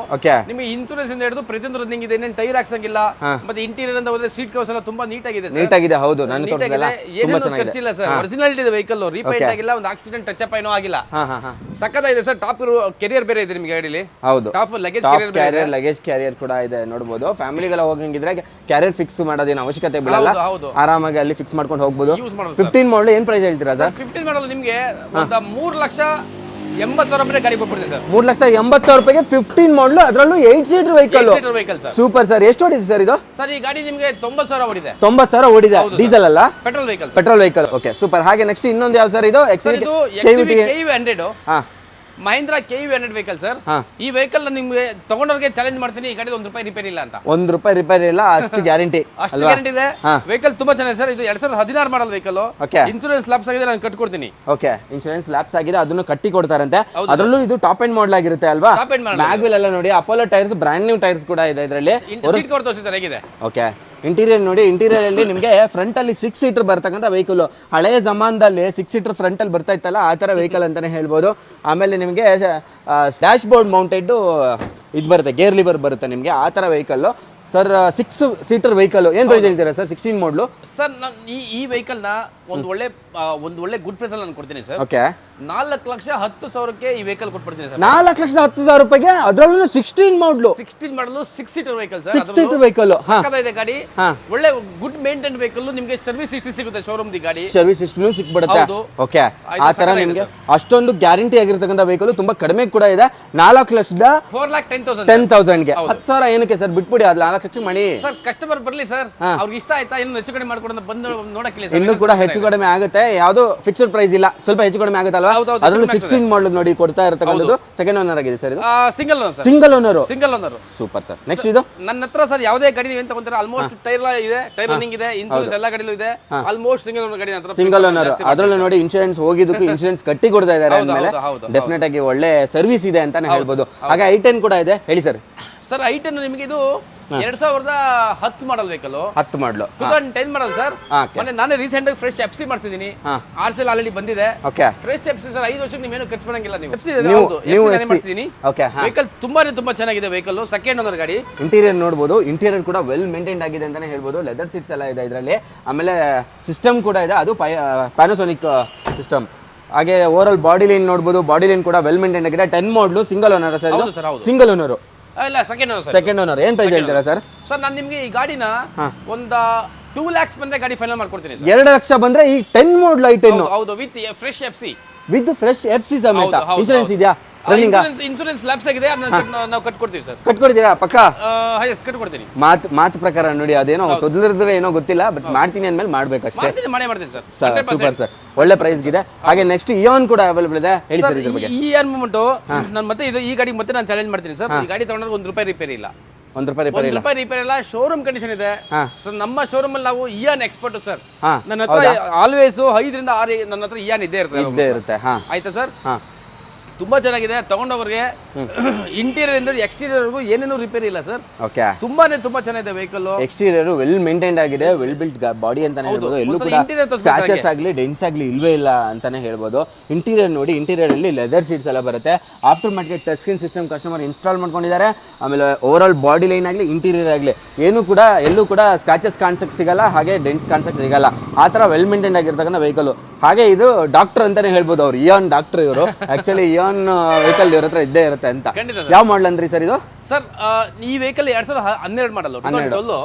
ನಿಮಗೆ ಇನ್ಸೂರೆನ್ಸ್ ಇಂದ ಹಿಡಿದು ಪ್ರತಿಯೊಂದು ರನ್ನಿಂಗ್ ಇದೆ ಏನೇನು ಟೈರ್ ಹಾಕ್ಸಂಗಿಲ್ಲ ಮತ್ತೆ ಇಂಟೀರಿಯರ್ ಅಂತ ಹೋದ್ರೆ ಸೀಟ್ ಕವರ್ಸ್ ಎಲ್ಲ ತುಂಬಾ ನೀಟಾಗಿದೆ ಹೌದು ನಾನು ತೋರಿಸಿಲ್ಲ ಏನು ಖರ್ಚಿಲ್ಲ ಸರ್ ಒರಿಜಿನಾಲಿಟಿ ಇದೆ ವೆಹಿಕಲ್ ರೀಪೇಂಟ್ ಆಗಿಲ್ಲ ಒಂದು ಆಕ್ಸಿಡೆಂಟ್ ಟಚ್ ಅಪ್ ಏನೋ ಆಗಿಲ್ಲ ಹಾ ಹಾ ಹಾ ಸಕ್ಕತ್ತಾಗಿದೆ ಸರ್. ಟಾಪ್ ಕೆರಿಯರ್ ಬೇರೆ ಇದೆ ನಿಮ್ಗೆ ಗಾಡಿಲಿ. ಹೌದು, top luggage top carrier luggage carrier ಕೂಡ ಇದೆ ನೋಡ್ಬೋದು. ಫ್ಯಾಮಿಲಿಗೆಲ್ಲ ಹೋಗಂಗಿದ್ರೆ ಕ್ಯಾರಿಯರ್ ಫಿಕ್ಸ್ ಮಾಡೋದೇನು ಅವಶ್ಯಕತೆ ಬೀಳಲ್ಲ, ಹೌದು ಆರಾಮಾಗಿ ಅಲ್ಲಿ ಫಿಕ್ಸ್ ಮಾಡ್ಕೊಂಡು ಹೋಗ್ಬೋದು. ಯೂಸ್ ಮಾಡೋದು 15 ಮಾಡಲ್ ಏನ್ ಪ್ರೈಸ್ ಹೇಳ್ತೀರಾ ಸರ್? 15 ಮಾಡಲ್ ನಿಮ್ಗೆ ಒಂದು 3,80,000 ರೂಪಾಯಿ ಗಾಡಿ ಕೊಟ್ಬಿಡ್ತೀವಿ ಸರ್. 3,80,000 ರೂಪಾಯಿಗೆ 15 ಮಾಡಲು, ಅದರಲ್ಲೂ 8 seater vehicle. Vehicle sir. Super sir. ಎಷ್ಟು ಓಡಿದೆ ಸರ್ ಇದು? ಸರ್ ಈ ಗಾಡಿ ನಿಮ್ಗೆ 90,000 ಓಡಿದೆ. 90,000 ಓಡಿದೆ. ಡೀಸೆಲ್ ಅಲ್ಲ, petrol vehicle. Petrol vehicle. Okay super. ಹಾಗೆ ನೆಕ್ಸ್ಟ್ ಇನ್ನೊಂದು ಯಾವ ಸರ್ ಇದು? ಇದು KV100 ಹಾ ಮಹೀಂದ್ರ KV100 ವೆಹಿಕಲ್ ಸರ್. ಈ ವೆಹಿಕಲ್ ನಿಮ್ಗೆ ತಗೊಂಡವ್ರಿಗೆ ಚಾಲೆಂಜ್ ಮಾಡ್ತೀನಿ, ಈ ಗಾಡಿ ₹1 ರಿಪೇರಿ ಇಲ್ಲ ಅಂತ. ₹1 ರಿಪೇರಿ ಇಲ್ಲ, ಅಷ್ಟು ಗ್ಯಾರಂಟಿ. ಅಷ್ಟು ಗ್ಯಾರಂಟಿ ಇದೆ. ವೆಹಿಕಲ್ ತುಂಬಾ ಚೆನ್ನಾಗಿದೆ ಸರ್. ಇದು 2016 ಮಾಡಲ್ ವೆಹಿಕಲ್. ಇನ್ಶೂರೆನ್ಸ್ ಲ್ಯಾಪ್ಸ್ ಆಗಿದೆ, ನಾನು ಕಟ್ಕೊಡ್ತೀನಿ. ಓಕೆ, ಇನ್ಶೂರೆನ್ಸ್ ಲ್ಯಾಪ್ಸ್ ಆಗಿದೆ, ಅದನ್ನು ಕಟ್ಟಿ ಕೊಡ್ತಾರಂತೆ. ಅದರಲ್ಲೂ ಇದು ಟಾಪ್ ಎಂಡ್ ಮಾಡಲ್ ಆಗಿರುತ್ತೆ ಅಲ್ವಾ? ಮ್ಯಾಗ್ವಿಲ್ ಎಲ್ಲ ನೋಡಿ, Apollo tyres, brand new tyres ಕೂಡ ಇದೆ ಇದರಲ್ಲಿ. ಸೀಟ್ ಕವರ್ ತೋರಿಸಿದ್ದಾರೆ ಹೇಗಿದೆ. ಓಕೆ, ಇಂಟೀರಿಯರ್ ನೋಡಿ. ಇಂಟೀರಿಯರ್ ಅಲ್ಲಿ ನಿಮಗೆ ಫ್ರಂಟ್ ಅಲ್ಲಿ 6 ಸೀಟರ್ ಬರ್ತಕ್ಕಂಥ ವೆಹಿಕಲ್. ಹಳೆಯ ಜಮಾನದಲ್ಲಿ 6 ಸೀಟರ್ ಫ್ರಂಟ್ ಅಲ್ಲಿ ಬರ್ತಾ ಇತ್ತಲ್ಲ, ಆ ತರ ವೆಹಿಕಲ್ ಅಂತಾನೆ ಹೇಳ್ಬೋದು. ಆಮೇಲೆ ನಿಮಗೆ ಡ್ಯಾಶ್ ಬೋರ್ಡ್ ಮೌಂಟೆಡ್ ಇದು ಬರುತ್ತೆ, ಗೇರ್ ಲಿವರ್ ಬರುತ್ತೆ ನಿಮಗೆ, ಆ ತರ ವೆಹಿಕಲ್ ಸರ್. 6 ಸೀಟರ್ ವೆಹಿಕಲ್ ಏನ್ ಪ್ರೈಸ್ ಹೇಳ್ತೀರಾ ಸರ್? 16 ಮಾಡಲು ಸರ್. ಈ ವೆಹಿಕಲ್ ನ ಒಂದು ಒಳ್ಳೆ ಗುಡ್ ಪ್ರೈಸ್ ಅಲ್ಲಿ ನಾನು ಕೊಡ್ತೀನಿ ಸರ್. ಓಕೆ, 4,10,000ಕ್ಕೆ ಈ ವೆಹಿಕಲ್ ಕೊಟ್ಬಿಡ್ತೀನಿ ಸರ್. 4,10,000 ರೂಪಾಯಿಗೆ, ಅದರಲ್ಲೂ 16 ಮಾಡಲು. 16 model 6 seater vehicle sir. 6 seater vehicle. ಇದೆ ಗಾಡಿ. ಒಳ್ಳೆ ಗುಡ್ ಮೇಂಟೈನ್ ವೆಹಿಕಲ್. ನಿಮಗೆ ಸರ್ವಿಸ್ ಹಿಸ್ಟ್ರಿ ಸಿಗುತ್ತೆ ಶೋರೂಮ್ ದಿ ಗಾಡಿ. ಸರ್ವಿಸ್ ಹಿಸ್ಟ್ರಿ ಸಿಕ್ಬಿಡುತ್ತೆ. ಓಕೆ, ಆ ತರ ನಿಮಗೆ ಅಷ್ಟೊಂದು ಗ್ಯಾರಂಟಿ ಆಗಿರ್ತಕ್ಕಂಥ ವೆಹಿಕಲ್ ತುಂಬಾ ಕಡಿಮೆ ಕೂಡ ಇದೆ. 4,10,000ಗೆ 10,000 ಏನಕ್ಕೆ ಸರ್? ಬಿಟ್ಬಿಡಿ, ಅದು 4 ಲಕ್ಷ ಮಾಡಿ ಸರ್. ಕಸ್ಟಮರ್ ಬರ್ಲಿ ಸರ್, ಅವ್ರಿಗೆ ಇಷ್ಟ ಆಯ್ತಾ, ಇನ್ನು ಹೆಚ್ಚು ಕಡಿಮೆ ಮಾಡ್ಕೊಂಡು ಬಂದು ನೋಡಕ್ಕಿಲ್ಲ. ಇನ್ನು ಕೂಡ ಹೆಚ್ಚು ಕಡಿಮೆ ಆಗುತ್ತೆ, ಯಾವ್ದು ಫಿಕ್ಸ್ಡ್ ಪ್ರೈಸ್ ಇಲ್ಲ, ಸ್ವಲ್ಪ ಹೆಚ್ಚು ಕಡಿಮೆ ಆಗುತ್ತಲ್ವಾ? ಅದರಲ್ಲೂ 16 ಮಾಡಲ್ ನೋಡಿ ಕೊಡ್ತಾ ಇರತಕ್ಕಂಥದ್ದು. ಸೆಕೆಂಡ್ ಓನರ್ ಆಗಿದೆ ಸರ್ ಇದು? Single owner. Single owner. Super sir. Next ಇದು ನನ್ನ ಹತ್ರ ಸರ್ ಯಾವುದೇ ಗಾಡಿ ನೀವು ತಗೊಂತೀರಾ ಆಲ್ಮೋಸ್ಟ್ ಟೈರ್ ಇದೆ, ಟೈರ್ ರನ್ನಿಂಗ್ ಇದೆ, ಇನ್ಶೂರೆನ್ಸ್ ಎಲ್ಲ ಗಾಡಿಲೂ ಇದೆ. ಆಲ್ಮೋಸ್ಟ್ ಸಿಂಗಲ್ ಓನರ್ ಗಾಡಿ ನಂತರ ಸಿಂಗಲ್ ಓನರ್. ಅದರಲ್ಲೂ ನೋಡಿ ಇನ್ಶೂರೆನ್ಸ್ ಹೋಗಿದ್ದಕ್ಕೂ ಇನ್ಶೂರೆನ್ಸ್ ಕಟ್ಟಿ ಕೊಡ್ತಾ ಇದ್ದಾರೆ ಅಂದ್ಮೇಲೆ ಡೆಫಿನೆಟ್ ಆಗಿ ಒಳ್ಳೆ ಸರ್ವಿಸ್ ಇದೆ ಅಂತಾನೆ ಹೇಳ್ಬೋದು. ಹಾಗೆ i10 ಕೂಡ ಇದೆ, ಹೇಳಿ ಸರ್. ಸರ್ i10 ನಿಮಗೆ ಇದು 2010 ಮಾಡಲ್ ವೆಹಿಕಲ್. 10 ಮಾಡಲು 2010 ಮಾಡಲ್ ಸರ್. ಮೊನ್ನೆ ನಾನೇ ರೀಸೆಂಟ್ ಆಗಿ ಫ್ರೆಶ್ FC ಮಾಡಿಸಿದೀನಿ. ಆರ್ಸೆಲ್ ಆಲ್ರೆಡಿ ಬಂದಿದೆ. ಓಕೆ, ಫ್ರೆಶ್ FC ಸರ್ 5 ವರ್ಷಕ್ಕೆ ನೀವೇನು ಖರ್ಚು ಮಾಡಂಗಿಲ್ಲ ನೀವು. FC ಮಾಡಿಸಿದೀನಿ. ಓಕೆ, ವೆಹಿಕಲ್ ತುಂಬಾ ಚೆನ್ನಾಗಿದೆ ವೆಹಿಕಲ್. ಸೆಕೆಂಡ್ ಓನರ್ ಗಾಡಿ. ಇಂಟೀರಿಯರ್ ನೋಡಬಹುದು. ಇಂಟೀರಿಯರ್ ಕೂಡ ವೆಲ್ ಮೇಂಟೈನ್ ಆಗಿದೆ ಅಂತಾನೆ ಹೇಳ್ಬೋದು. ಲೆದರ್ ಸೀಟ್ಸ್ ಎಲ್ಲ ಇದೆ ಇದರಲ್ಲಿ. ಆಮೇಲೆ ಸಿಸ್ಟಮ್ ಕೂಡ ಇದೆ, ಅದು ಪ್ಯಾನಾಸೋನಿಕ್ ಸಿಸ್ಟಮ್. ಹಾಗೆ ಓವರ್ ಆಲ್ ಬಾಡಿ ಲೈನ್ ನೋಡಬಹುದು. ಬಾಡಿ ಲೈನ್ ಕೂಡ ವೆಲ್ ಮೇಂಟೈನ್ ಆಗಿದೆ. 10 model single owner sir. Single owner ಇಲ್ಲ, second owner sir. Second owner. ಏನ್ ಪ್ರೈಸ್ ಹೇಳ್ತೀರಾ ಸರ್? ಸರ್ ನಾನು ನಿಮಗೆ ಈ ಗಾಡಿನ ಒಂದು 2 lakhs ಬಂದ್ರೆ ಗಾಡಿ ಫೈನಲ್ ಮಾಡ್ಕೊಡ್ತೀನಿ ಸರ್. 2 ಲಕ್ಷ ಬಂದ್ರೆ ಈ 10 ಮಾಡಲ್ i10. ಹೌದು, with fresh FC. With fresh FC ಸಮೇತ. ಇನ್ಶೂರೆನ್ಸ್ ಇದೆಯಾ? ರನ್ನಿಂಗ್ ಇನ್ಶೂರೆನ್ಸ್ ಲ್ಯಾಪ್ಸ್ ಆಗಿದೆ, ನಾವು ಕಟ್ಕೊಡ್ತೀವಿ ಸರ್. ಕಟ್ಕೊಡ್ತೀರಾ ಪಕ್ಕಾ? ಎಸ್, ಕಟ್ಕೊಡ್ತೀನಿ. ಮಾತು ಪ್ರಕಾರ ನೋಡಿ, ಅದೇನೋ ತೊದಲಿದ್ರೆ ಏನೋ ಗೊತ್ತಿಲ್ಲ, ಬಟ್ ಮಾಡ್ತೀನಿ ಅಂದ್ಮೇಲೆ ಮಾಡ್ಬೇಕಷ್ಟೇ. ಮಾಡ್ತೀನಿ ಸರ್. ಸೂಪರ್ ಸರ್, ಒಳ್ಳೆ ಪ್ರೈಸ್ ಇದೆ. ಹಾಗೆ ನೆಕ್ಸ್ಟ್ ಇಯಾನ್ ಕೂಡ ಅವೈಲೇಬಲ್ ಇದೆ, ಹೇಳಿ ಸರ್ ಇದ್ರ ಬಗ್ಗೆ. ಇಯಾನ್ ಮೂಮೆಂಟ್ ನಾನು ಮತ್ತೆ ಈ ಗಾಡಿ ಮತ್ತೆ ನಾನು ಚಾಲೆಂಜ್ ಮಾಡ್ತೀನಿ ಸರ್. ಈ ಗಾಡಿ ತಗೊಂಡ್ರೆ ₹1 ರಿಪೇರಿ ಇಲ್ಲ. ₹1 ರಿಪೇರಿ ಇಲ್ಲ. ಶೋರೂಮ್ ಕಂಡೀಷನ್ ಇದೆ ಸರ್. ನಮ್ಮ ಶೋರೂಮ್ ಅಲ್ಲಿ ನಾವು ಇಯಾನ್ ಎಕ್ಸ್ಪರ್ಟ್ ಸರ್. ನನ್ನ ಹತ್ರ ಆಲ್ವೇಸ್ 5 ರಿಂದ 6 ನನ್ನ ಹತ್ರ ಇಯಾನ್ ಇದ್ದೇ ಇರುತ್ತೆ. ಆಯ್ತಾ ಸರ್? ತುಂಬಾ ಚೆನ್ನಾಗಿದೆ. ತಗೊಂಡವ್ರಿಗೆ ಇಂಟೀರಿಯರ್ ಇಂದ ಎಕ್ಸ್ಟೀರಿಯರ್ ವರೆಗೂ ಏನೇನು ರಿಪೇರಿ ಇಲ್ಲ ಸರ್. ಓಕೆ, ತುಂಬಾ ಚೆನ್ನಾಗಿದೆ ವೆಹಿಕಲ್. ಎಕ್ಸ್ಟೀರಿಯರ್ ವೆಲ್ ಮೇಂಟೈನ್ಡ್ ಆಗಿದೆ, ವೆಲ್ ಬಿಲ್ಟ್ ಬಾಡಿ ಅಂತಾನೆ ಹೇಳ್ಬೋದು. ಎಲ್ಲೂ ಕೂಡ ಸ್ಕ್ರಾಚಸ್ ಆಗಲಿ ಡೆಂಟ್ಸ್ ಆಗಲಿ ಇಲ್ವೇ ಇಲ್ಲ ಅಂತಾನೆ ಹೇಳ್ಬೋದು. ಇಂಟೀರಿಯರ್ ನೋಡಿ, ಇಂಟೀರಿಯರ್ ಅಲ್ಲಿ ಲೆದರ್ ಸೀಟ್ಸ್ ಎಲ್ಲ ಬರುತ್ತೆ. After market touch screen system customer install ಮಾಡ್ಕೊಂಡಿದ್ದಾರೆ. ಆಮೇಲೆ ಓವರ್ ಆಲ್ ಬಾಡಿ ಲೈನ್ ಆಗಲಿ ಇಂಟೀರಿಯರ್ ಆಗಲಿ ಎಲ್ಲೂ ಕೂಡ ಸ್ಕ್ರಾಚಸ್ ಕಾಣಿಸಕ್ಕೆ ಸಿಗಲ್ಲ, ಹಾಗೆ ಡೆಂಟ್ಸ್ ಕಾಣಿಸಕ್ಕೆ ಸಿಗಲ್ಲ. ಆ ತರ ವೆಲ್ ಮೇಂಟೈನ್ಡ್ ಆಗಿರ್ತಕ್ಕಂಥ ವೆಹಿಕಲ್. ಹಾಗೆ ಇದು ಡಾಕ್ಟರ್ ಅಂತಾನೆ ಹೇಳ್ಬೋದು. ಅವ್ರು ಇಯಾನ್ ಡಾಕ್ಟರ್ ಇವರು. ಆಕ್ಚುಲಿ ಇಯಾನ್ ವೆಹಿಕಲ್ ಇವ್ರ ಹತ್ರ ಇದ್ದೇ ಇರುತ್ತೆ ಅಂತ. ಯಾವ ಮಾಡಲ್ ಅಂದ್ರಿ ಸರ್ ಇದು? ಸರ್ ಈ ವೆಹಿಕಲ್ 2012 ಮಾಡಲ್.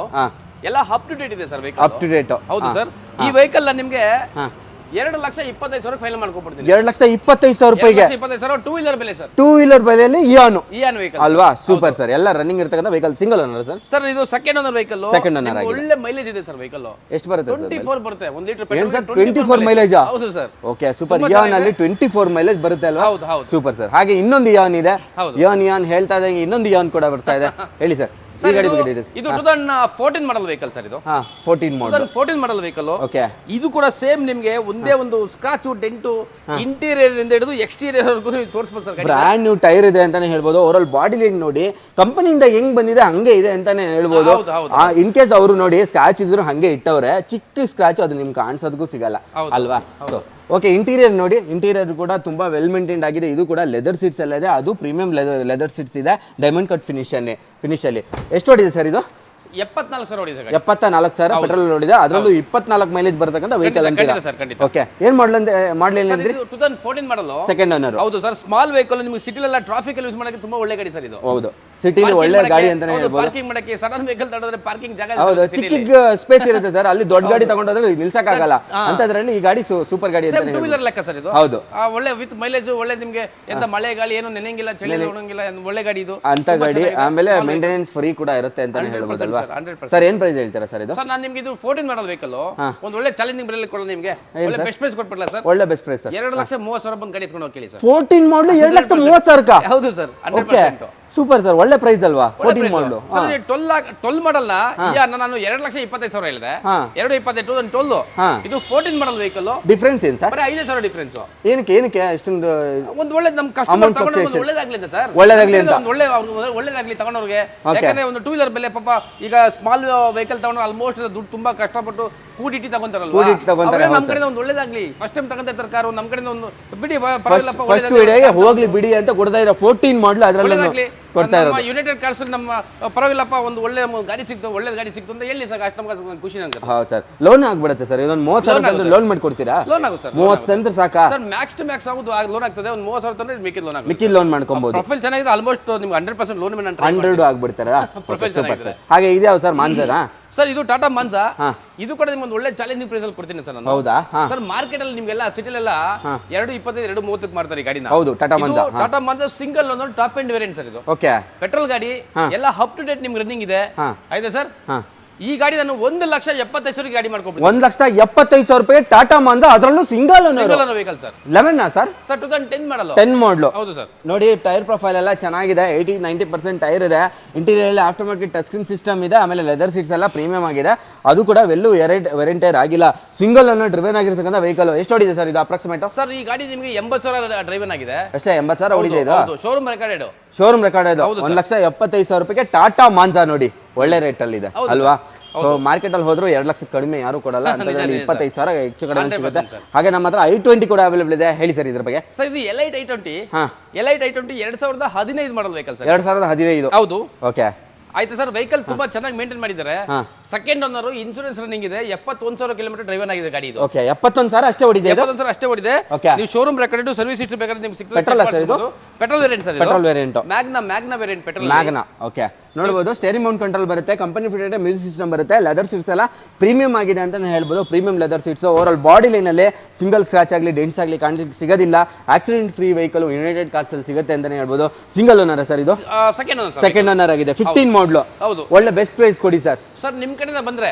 ಎಲ್ಲ ಅಪ್ ಟು ಡೇಟ್ ಇದೆ sir vehicle. Up to date. ಹೌದು ಸರ್. ಈ ವೆಹಿಕಲ್ ನಿಮಗೆ 2,25,000 ಫೈನಲ್ ಮಾಡ್ಕೊಡ್ತೀನಿ. 2,25,000 ರೂಪಾಯಿಗೆ 2,25,000 ಟೂ ವೀಲರ್ ಬೆಲೆ ಸರ್. ಟೂ ವೀಲರ್ ಬೆಲೆಯಲ್ಲಿ ಇಯಾನ್ ವೆಹಿಕಲ್ ಅಲ್ವಾ? Super sir. ಎಲ್ಲ ರನ್ನಿಂಗ್ ಇರ್ತಕ್ಕಂಥ vehicle. Single owner sir? Sir ಇದು second owner vehicle. Second owner ಆಗಿದೆ. ಒಳ್ಳೆ ಮೈಲೇಜ್ ಇದೆ ಸರ್ ವೆಹಿಕಲ್. ಎಷ್ಟು ಬರುತ್ತೆ ಸರ್? 24 ಬರುತ್ತೆ. 1 ಲೀಟರ್ ಪೆಟ್ರೋಲ್ 24 ಮೈಲೇಜ್. ಹೌದು ಸರ್. Okay, super. ಇಯಾನ್ ಅಲ್ಲಿ 24 ಮೈಲೇಜ್ ಬರುತ್ತೆ ಅಲ್ವಾ? ಹೌದು. Super sir. ಹಾಗೆ ಇನ್ನೊಂದು ಇಯಾನ್ ಇದೆ. ಇಯಾನ್ ಹೇಳ್ತಾ ಇದ್ದಂಗೆ ಇನ್ನೊಂದು ಇಯಾನ್ ಕೂಡ ಬರ್ತಾ ಇದೆ, ಹೇಳಿ ಸರ್. ಇದು 2014 ಮಾಡಲ್ ವೆಹಿಕಲ್ ಸರ್. ಇದು 14 ಮಾಡಲ್ ವೆಹಿಕಲ್. ಓಕೆ, ಇದು ಕೂಡ ಸೇಮ್ ನಿಮಗೆ ಒಂದೇ ಒಂದು ಸ್ಕ್ರಾಚ್ ಡೆಂಟು ಇಂಟೀರಿಯರ್ ಇಂದ ಹಿಡಿದು ಎಕ್ಸ್ಟೀರಿಯರ್ ವರೆಗೂ ತೋರಿಸಬಹುದು ಸರ್. ಬ್ರಾಂಡ್ ನ್ಯೂ ಟೈರ್ ಇದೆ ಅಂತಾನೆ ಹೇಳ್ಬೋದು. ಓವರ್ ಆಲ್ ಬಾಡಿ ಲೈನ್ ನೋಡಿ, ಕಂಪನಿಯಿಂದ ಹೆಂಗ್ ಬಂದಿದೆ ಹಂಗೆ ಇದೆ ಅಂತಾನೆ ಹೇಳ್ಬೋದು. ಇನ್ ಕೇಸ್ ಅವರು ನೋಡಿ ಸ್ಕ್ರಾಚ್ ಇದ್ರು ಹಂಗೆ ಇಟ್ಟವ್ರೆ, ಚಿಕ್ಕ ಸ್ಕ್ರಾಚ್ ಅದು ನಿಮ್ಗೆ ಕಾಣಿಸೋದಕ್ಕೂ ಸಿಗಲ್ಲ ಅಲ್ವಾ? ಸೊ ಓಕೆ, ಇಂಟೀರಿಯರ್ ನೋಡಿ, ಇಂಟೀರಿಯರ್ ಕೂಡ ತುಂಬಾ ವೆಲ್ ಮೇಂಟೈನ್ಡ್ ಆಗಿದೆ. ಇದು ಕೂಡ ಲೆದರ್ ಸೀಟ್ಸ್ ಎಲ್ಲ ಇದೆ, ಅದು ಪ್ರೀಮಿಯಂ ಲೆದರ್ ಸೀಟ್ಸ್ ಇದೆ. ಡೈಮಂಡ್ ಕಟ್ ಫಿನಿಶ್ ಅಲ್ಲಿ. ಎಷ್ಟು ಓಡಿದೆ ಸರ್ ಇದು? 74,000 ಓಡಿದೆ ಗಾಡಿ. 74,000 ಪೆಟ್ರೋಲ್ ಓಡಿದೆ, ಅದರಲ್ಲೂ 24 ಮೈಲೇಜ್ ಬರ್ತಕ್ಕಂಥ ವೆಹಿಕಲ್ ಅಂತೀರಾ? ಖಂಡಿತ ಸರ್, ಖಂಡಿತ. ಓಕೆ, ಏನ್ ಮಾಡಲ್ ಏನಂದ್ರಿ? 2014 ಮಾಡಲು, ಸೆಕೆಂಡ್ ಓನರ್. ಹೌದು ಸರ್. ಸ್ಮಾಲ್ ವೆಹಿಕಲ್ ನಿಮಗೆ ಸಿಟಿಲೆಲ್ಲ ಟ್ರಾಫಿಕ್ ಅಲ್ಲಿ ಯೂಸ್ ಮಾಡಕ್ಕೆ ತುಂಬಾ ಒಳ್ಳೆ ಗಾಡಿ ಸರ್ ಇದು. ಹೌದು, ಸಿಟಿಲಿ ಒಳ್ಳೆ ಗಾಡಿ ಅಂತಾನೆ ಹೇಳ್ಬೋದು. ಪಾರ್ಕಿಂಗ್ ಮಾಡಕ್ಕೆ ಸಡನ್ ವೆಹಿಕಲ್ ತಗೊಂಡ್ರೆ ಪಾರ್ಕಿಂಗ್ ಜಾಗ ಹೌದು, ಚಿಕ್ಕ ಸ್ಪೇಸ್ ಇರುತ್ತೆ ಸರ್, ಅಲ್ಲಿ ದೊಡ್ಡ ಗಾಡಿ ತಗೊಂಡ್ರೆ ನಿಲ್ಸಕ್ಕಾಗಲ್ಲ ಅಂತದ್ರಲ್ಲಿ ಈ ಗಾಡಿ ಸೂಪರ್ ಗಾಡಿ ಅಂತ. ಟೂ ವೀಲರ್ ಲೆಕ್ಕ ಸರ್ ಇದು. ಹೌದು, ಒಳ್ಳೆ ವಿತ್ ಮೈಲೇಜ್ ಒಳ್ಳೆ, ನಿಮಗೆ ಎಂತ ಮಳೆ ಗಾಳಿ ಏನು ನೆನೆಯಂಗಿಲ್ಲ, ಚಳಿ ಒಣಗಿಲ್ಲ, ಒಳ್ಳೆ ಗಾಡಿ ಇದು ಅಂತ ಗಾಡಿ. ಆಮೇಲೆ ಮೇಂಟೆನೆನ್ಸ್ ಫ್ರೀ ಕೂಡ ಇರುತ್ತೆ ಅಂತಾನೆ ಹೇಳ್ಬೋದಲ್ವಾ ಸರ್? ಏನ್ ಪ್ರೈಸ್ ಹೇಳ್ತೀರಾ ಸರ್ ಇದು? ಸರ್ ನಾನು ನಿಮ್ಗೆ ಇದು 14 ಮಾಡಲ್ ವೆಹಿಕಲ್ ಒಂದು ಒಳ್ಳೆ ಚಾಲೆಂಜಿಂಗ್ ಬರಲಿ ಕೊಡೋಣ ನಿಮಗೆ, ಒಳ್ಳೆ ಬೆಸ್ಟ್ ಪ್ರೈಸ್ ಕೊಟ್ಬಿಡಲ್ಲ ಸರ್? ಒಳ್ಳೆ ಬೆಸ್ಟ್ ಪ್ರೈಸ್ ಸರ್. 2,30,000 ಬಂದು ಗಾಡಿ ಎತ್ಕೊಂಡು ಹೋಗಿ ಸರ್. 14 ಮಾಡಲು 2,30,000. ಹೌದು ಸರ್, 100%. ಸೂಪರ್ ಸರ್, ಒಳ್ಳೆ ಪ್ರೈಸ್ ಅಲ್ವಾ 14 ಮಾಡಲು? 12 ಮಾಡಲ್ ನಾನು 2,25,000 ಹೇಳಿದೆ, 2,28 12. ಇದು 14 ಮಾಡಲ್ ವೆಹಿಕಲ್. ಡಿಫರೆನ್ಸ್ ಏನ್ ಸರ್? 5,000 ಡಿಫರೆನ್ಸ್. ಏನಕ್ಕೆ ಅಷ್ಟೊಂದು? ಒಂದು ಒಳ್ಳೆ ನಮ್ ಕಸ್ಟಮರ್ ತಗೊಂಡು ಒಳ್ಳೇದಾಗ್ಲಿ ಅಂತ ಸರ್, ಒಳ್ಳೇದಾಗ್ಲಿ ಅಂತ. ಒಳ್ಳೇದಾಗ್ಲಿ ತಗೊಂಡವ್ರಿಗೆ. ಯಾಕಂದ್ರೆ ಒಂದು 2 ವೀಲರ್ ಬೆಲೆ ಪಾಪ ಈಗ ಸ್ಮಾಲ್ ವೆಹಿಕಲ್ ತಗೊಂಡ್ರೆ ಆಲ್ಮೋಸ್ಟ್ ದುಡ್ಡು ತುಂಬಾ ಕಷ್ಟಪಟ್ಟು ಕೂಡಿಟ್ಟು ತಗೊಂತಾರಲ್ವಾ, ನಮ್ ಕಡೆ ಒಂದು ಒಳ್ಳೇದಾಗ್ಲಿ. ಫಸ್ಟ್ ಟೈಮ್ ತಗೊಂಡಿರ್ತಾರೆ ಕಾರು, ನಮ್ ಕಡೆ ಒಂದು ಬಿಡಿ ಪರವಾಗಿಲ್ಲಪ್ಪ, ಫಸ್ಟ್ ವಿಡಿಯೋಗೆ ಹೋಗ್ಲಿ ಬಿಡಿ ಅಂತ ಕೊಡ್ತಾ ಇರೋ 14 ಮಾಡಲು ಅದರಲ್ಲಿ ಕೊಡ್ತಾ ಇರೋದು. ಯುನೈಟೆಡ್ ಕಾರ್ಸ್ ನಮ್ಮ ಪರವಾಗಿಲ್ಲಪ್ಪ, ಒಂದು ಒಳ್ಳೆ ಗಾಡಿ ಸಿಕ್ತು, ಒಳ್ಳೆ ಗಾಡಿ ಸಿಕ್ತು ಅಂತ ಹೇಳಿ ಸರ್, ಅಷ್ಟು ನಮ್ಗೆ ಖುಷಿ ನಂಗೆ. ಹೌದು ಸರ್, ಲೋನ್ ಆಗ್ಬಿಡುತ್ತೆ ಸರ್, ಇದೊಂದು 30,000 ಲೋನ್ ಮಾಡ್ಕೊಡ್ತೀರಾ? ಲೋನ್ ಆಗುತ್ತೆ ಸರ್, 30 ಅಂದ್ರೆ ಸಾಕಾ ಸರ್? ಮ್ಯಾಕ್ಸ್ ಟು ಮ್ಯಾಕ್ಸ್ ಆಗೋದು ಲೋನ್ ಆಗ್ತದೆ, ಒಂದು 30,000 ತಂದ್ರೆ ಮಿಕ್ಕಿದ ಲೋನ್ ಆಗುತ್ತೆ. ಮಿಕ್ಕಿದ ಲೋನ್ ಮಾಡ್ಕೊಬಹುದು. ಪ್ರೊಫೈಲ್ ಚೆನ್ನಾಗಿದೆ, ಆಲ್ಮೋಸ್ಟ್ ನಿಮ್ಗೆ 100% ಲೋನ್ ಮೇಲೆ 100 ಆಗ್ಬಿಡ್ತಾರಾ? Super sir. ಹಾಗೆ ಇದ್ಯಾವ ಸರ್ ಮಾನ್ಸರಾ? ಸರ್ ಇದು ಟಾಟಾ ಮಾನ್ಸಾ. ಇದು ಕೂಡ ನಿಮ್ಗೆ ಒಂದು ಒಳ್ಳೆ ಚಾಲೆಂಜಿಂಗ್ ಪ್ರೈಸ್ ಅಲ್ಲಿ ಕೊಡ್ತೀನಿ ಸರ್ ನಾನು. ಹೌದಾ ಸರ್? ಮಾರ್ಕೆಟ್ ಅಲ್ಲಿ ನಿಮ್ಗೆಲ್ಲ ಸಿಟಿಲೆಲ್ಲ 2,25 2,30 ಮಾಡ್ತಾರೆ ಈ ಗಾಡಿನ. ಹೌದು, ಟಾಟಾ ಮಾನ್ಸಾ. ಟಾಟಾ ಮಾನ್ಸಾ ಸಿಂಗಲ್ ಒಂದು ಟಾಪ್ ಎಂಡ್ ವೇರಿಯಂಟ್ ಸರ್ ಇದು. ಓಕೆ, ಪೆಟ್ರೋಲ್ ಗಾಡಿ ಎಲ್ಲ ಅಪ್ ಟು ಡೇಟ್ ನಿಮ್ಗೆ ರನ್ನಿಂಗ್ ಇದೆ. ಆಯ್ತಾ ಸರ್? ಈ ಗಾಡಿ ನಾನು 1,75,000 ಗಾಡಿ ಮಾಡ್ಕೊಬಿಟ್ಟು 1,75,000 ರೂಪಾಯಿ ಟಾಟಾ ಮಾನ್ಸಾ, ಅದರಲ್ಲೂ single owner vehicle sir. 11 sir? Sir 2010 ಮಾಡಲು, 10 ಮಾಡಲು. ಹೌದು ಸರ್. ನೋಡಿ, ಟೈರ್ ಪ್ರೊಫೈಲ್ ಎಲ್ಲ ಚೆನ್ನಾಗಿದೆ, 80-90% ಟೈರ್ ಇದೆ. Interior after market touch screen system ಇದೆ. ಆಮೇಲೆ ಲೆದರ್ ಸೀಟ್ಸ್ ಎಲ್ಲ ಪ್ರೀಮಿಯಂ ಆಗಿದೆ. ಅದು ಕೂಡ ವೆಲ್ಲು ವೆರಿಯಂಟ್ ಟೈರ್ ಆಗಿಲ್ಲ, ಸಿಂಗಲ್ ಓನರ್ ಡ್ರಿವನ್ ಆಗಿರ್ತಕ್ಕಂಥ ವೆಹಿಕಲ್. ಎಷ್ಟು ಹೊಡಿದೆ ಸರ್ ಇದು ಅಪ್ರಾಕ್ಸಿಮೇಟ್? ಸರ್ ಈ ಗಾಡಿ ನಿಮಗೆ 80,000 ಡ್ರೈವನ್ ಆಗಿದೆ. ಅಷ್ಟೇ 80,000 ಹೊಡಿದೆ ಇದು? Showroom recorded. ಶೋರೂಮ್ ರೆಕಾರ್ಡ್ ಇದು. 1,75,000 ರೂಪಾಯಿಗೆ ಟಾಟಾ ಮಾನ್ಸಾ ನೋಡಿ, ಒಳ್ಳೆ ರೇಟ್ ಅಲ್ಲಿ ಇದೆ ಅಲ್ವಾ? ಸೊ ಮಾರ್ಕೆಟ್ ಅಲ್ಲಿ ಹೋದ್ರು 2 ಲಕ್ಷ ಕಡಿಮೆ ಯಾರು ಕೊಡಲ್ಲ, ಅಂತದ್ರಲ್ಲಿ 25,000 ಹೆಚ್ಚು ಕಡಿಮೆ ಸಿಗುತ್ತೆ. ಹಾಗೆ ನಮ್ಮ ಹತ್ರ i20 ಕೂಡ ಅವೈಲೇಬಲ್ ಇದೆ. ಹೇಳಿ ಸರ್ ಇದ್ರ ಬಗ್ಗೆ. ಸರ್ ಇದು ಎಲೈಟ್ i20. ಎಲೈಟ್ i20 2015 ಮಾಡಲ್ ವೆಹಿಕಲ್ ಸರ್. 2015. ಹೌದು. ಓಕೆ, ಆಯ್ತು ಸರ್. ವೆಹಿಕಲ್ ತುಂಬಾ ಚೆನ್ನಾಗಿ ಮೇಂಟೈನ್ ಮಾಡಿದ್ದಾರೆ. ಸೆಕೆಂಡ್ ಓನರ್, ಇನ್ಶೂರೆನ್ಸ್ ರನ್ನಿಂಗ್ ಇದೆ. 71,000 ಕಿಲೋಮೀಟರ್ ಡ್ರೈವನ್ ಆಗಿದೆ ಗಾಡಿ ಇದು. ಓಕೆ, 71,000 ಅಷ್ಟೇ ಹೊಡಿದೆ. 71,000 ಅಷ್ಟೇ ಹೊಡಿದೆ. ನೀವು ಶೋರೂಮ್ ರೆಕಾರ್ಡ್ ಸರ್ವಿಸ್ ಹಿಸ್ಟರಿ ಬೇಕಾದ್ರೆ ನಿಮ್ಗೆ ಸಿಗ್ತದೆ. Petrol variant sir. Petrol variant, Magna variant petrol. Magna. Okay, ನೋಡಬಹುದು ಸ್ಟೇರಿಂಗ್ ಮೌಂಟ್ ಕಂಟ್ರೋಲ್ ಬರುತ್ತೆ, ಕಂಪನಿ ಫಿಟೆಡ್ ಮ್ಯೂಸಿಕ್ ಸಿಸ್ಟಮ್ ಬರುತ್ತೆ. ಲೆದರ್ ಸೀಟ್ಸ್ ಎಲ್ಲ ಪ್ರೀಮಿಯಂ ಆಗಿದೆ ಅಂತಾನೆ ಹೇಳ್ಬೋದು. Premium leather seats. Over all body line ಅಲ್ಲಿ ಸಿಂಗಲ್ ಸ್ಕ್ರಾಚ್ ಆಗಲಿ ಡೆಂಟ್ಸ್ ಆಗಲಿ ಕಾಣಿಸ್ಲಿಕ್ಕೆ ಸಿಗೋದಿಲ್ಲ. Accident free vehicle United Cars ಅಲ್ಲಿ ಸಿಗುತ್ತೆ ಅಂತಾನೆ ಹೇಳ್ಬೋದು. ಸಿಂಗಲ್ ಓನರ್ ಸರ್ ಇದು? ಸೆಕೆಂಡ್ ಓನರ್ ಆಗಿದೆ. 15 ಮಾಡಲು. ಹೌದು. ಒಳ್ಳೆ ಬೆಸ್ಟ್ ಪ್ರೈಸ್ ಕೊಡಿ ಸರ್. ಸರ್ ನಿಮ್ ಕಡೆಯಿಂದ ಬಂದ್ರೆ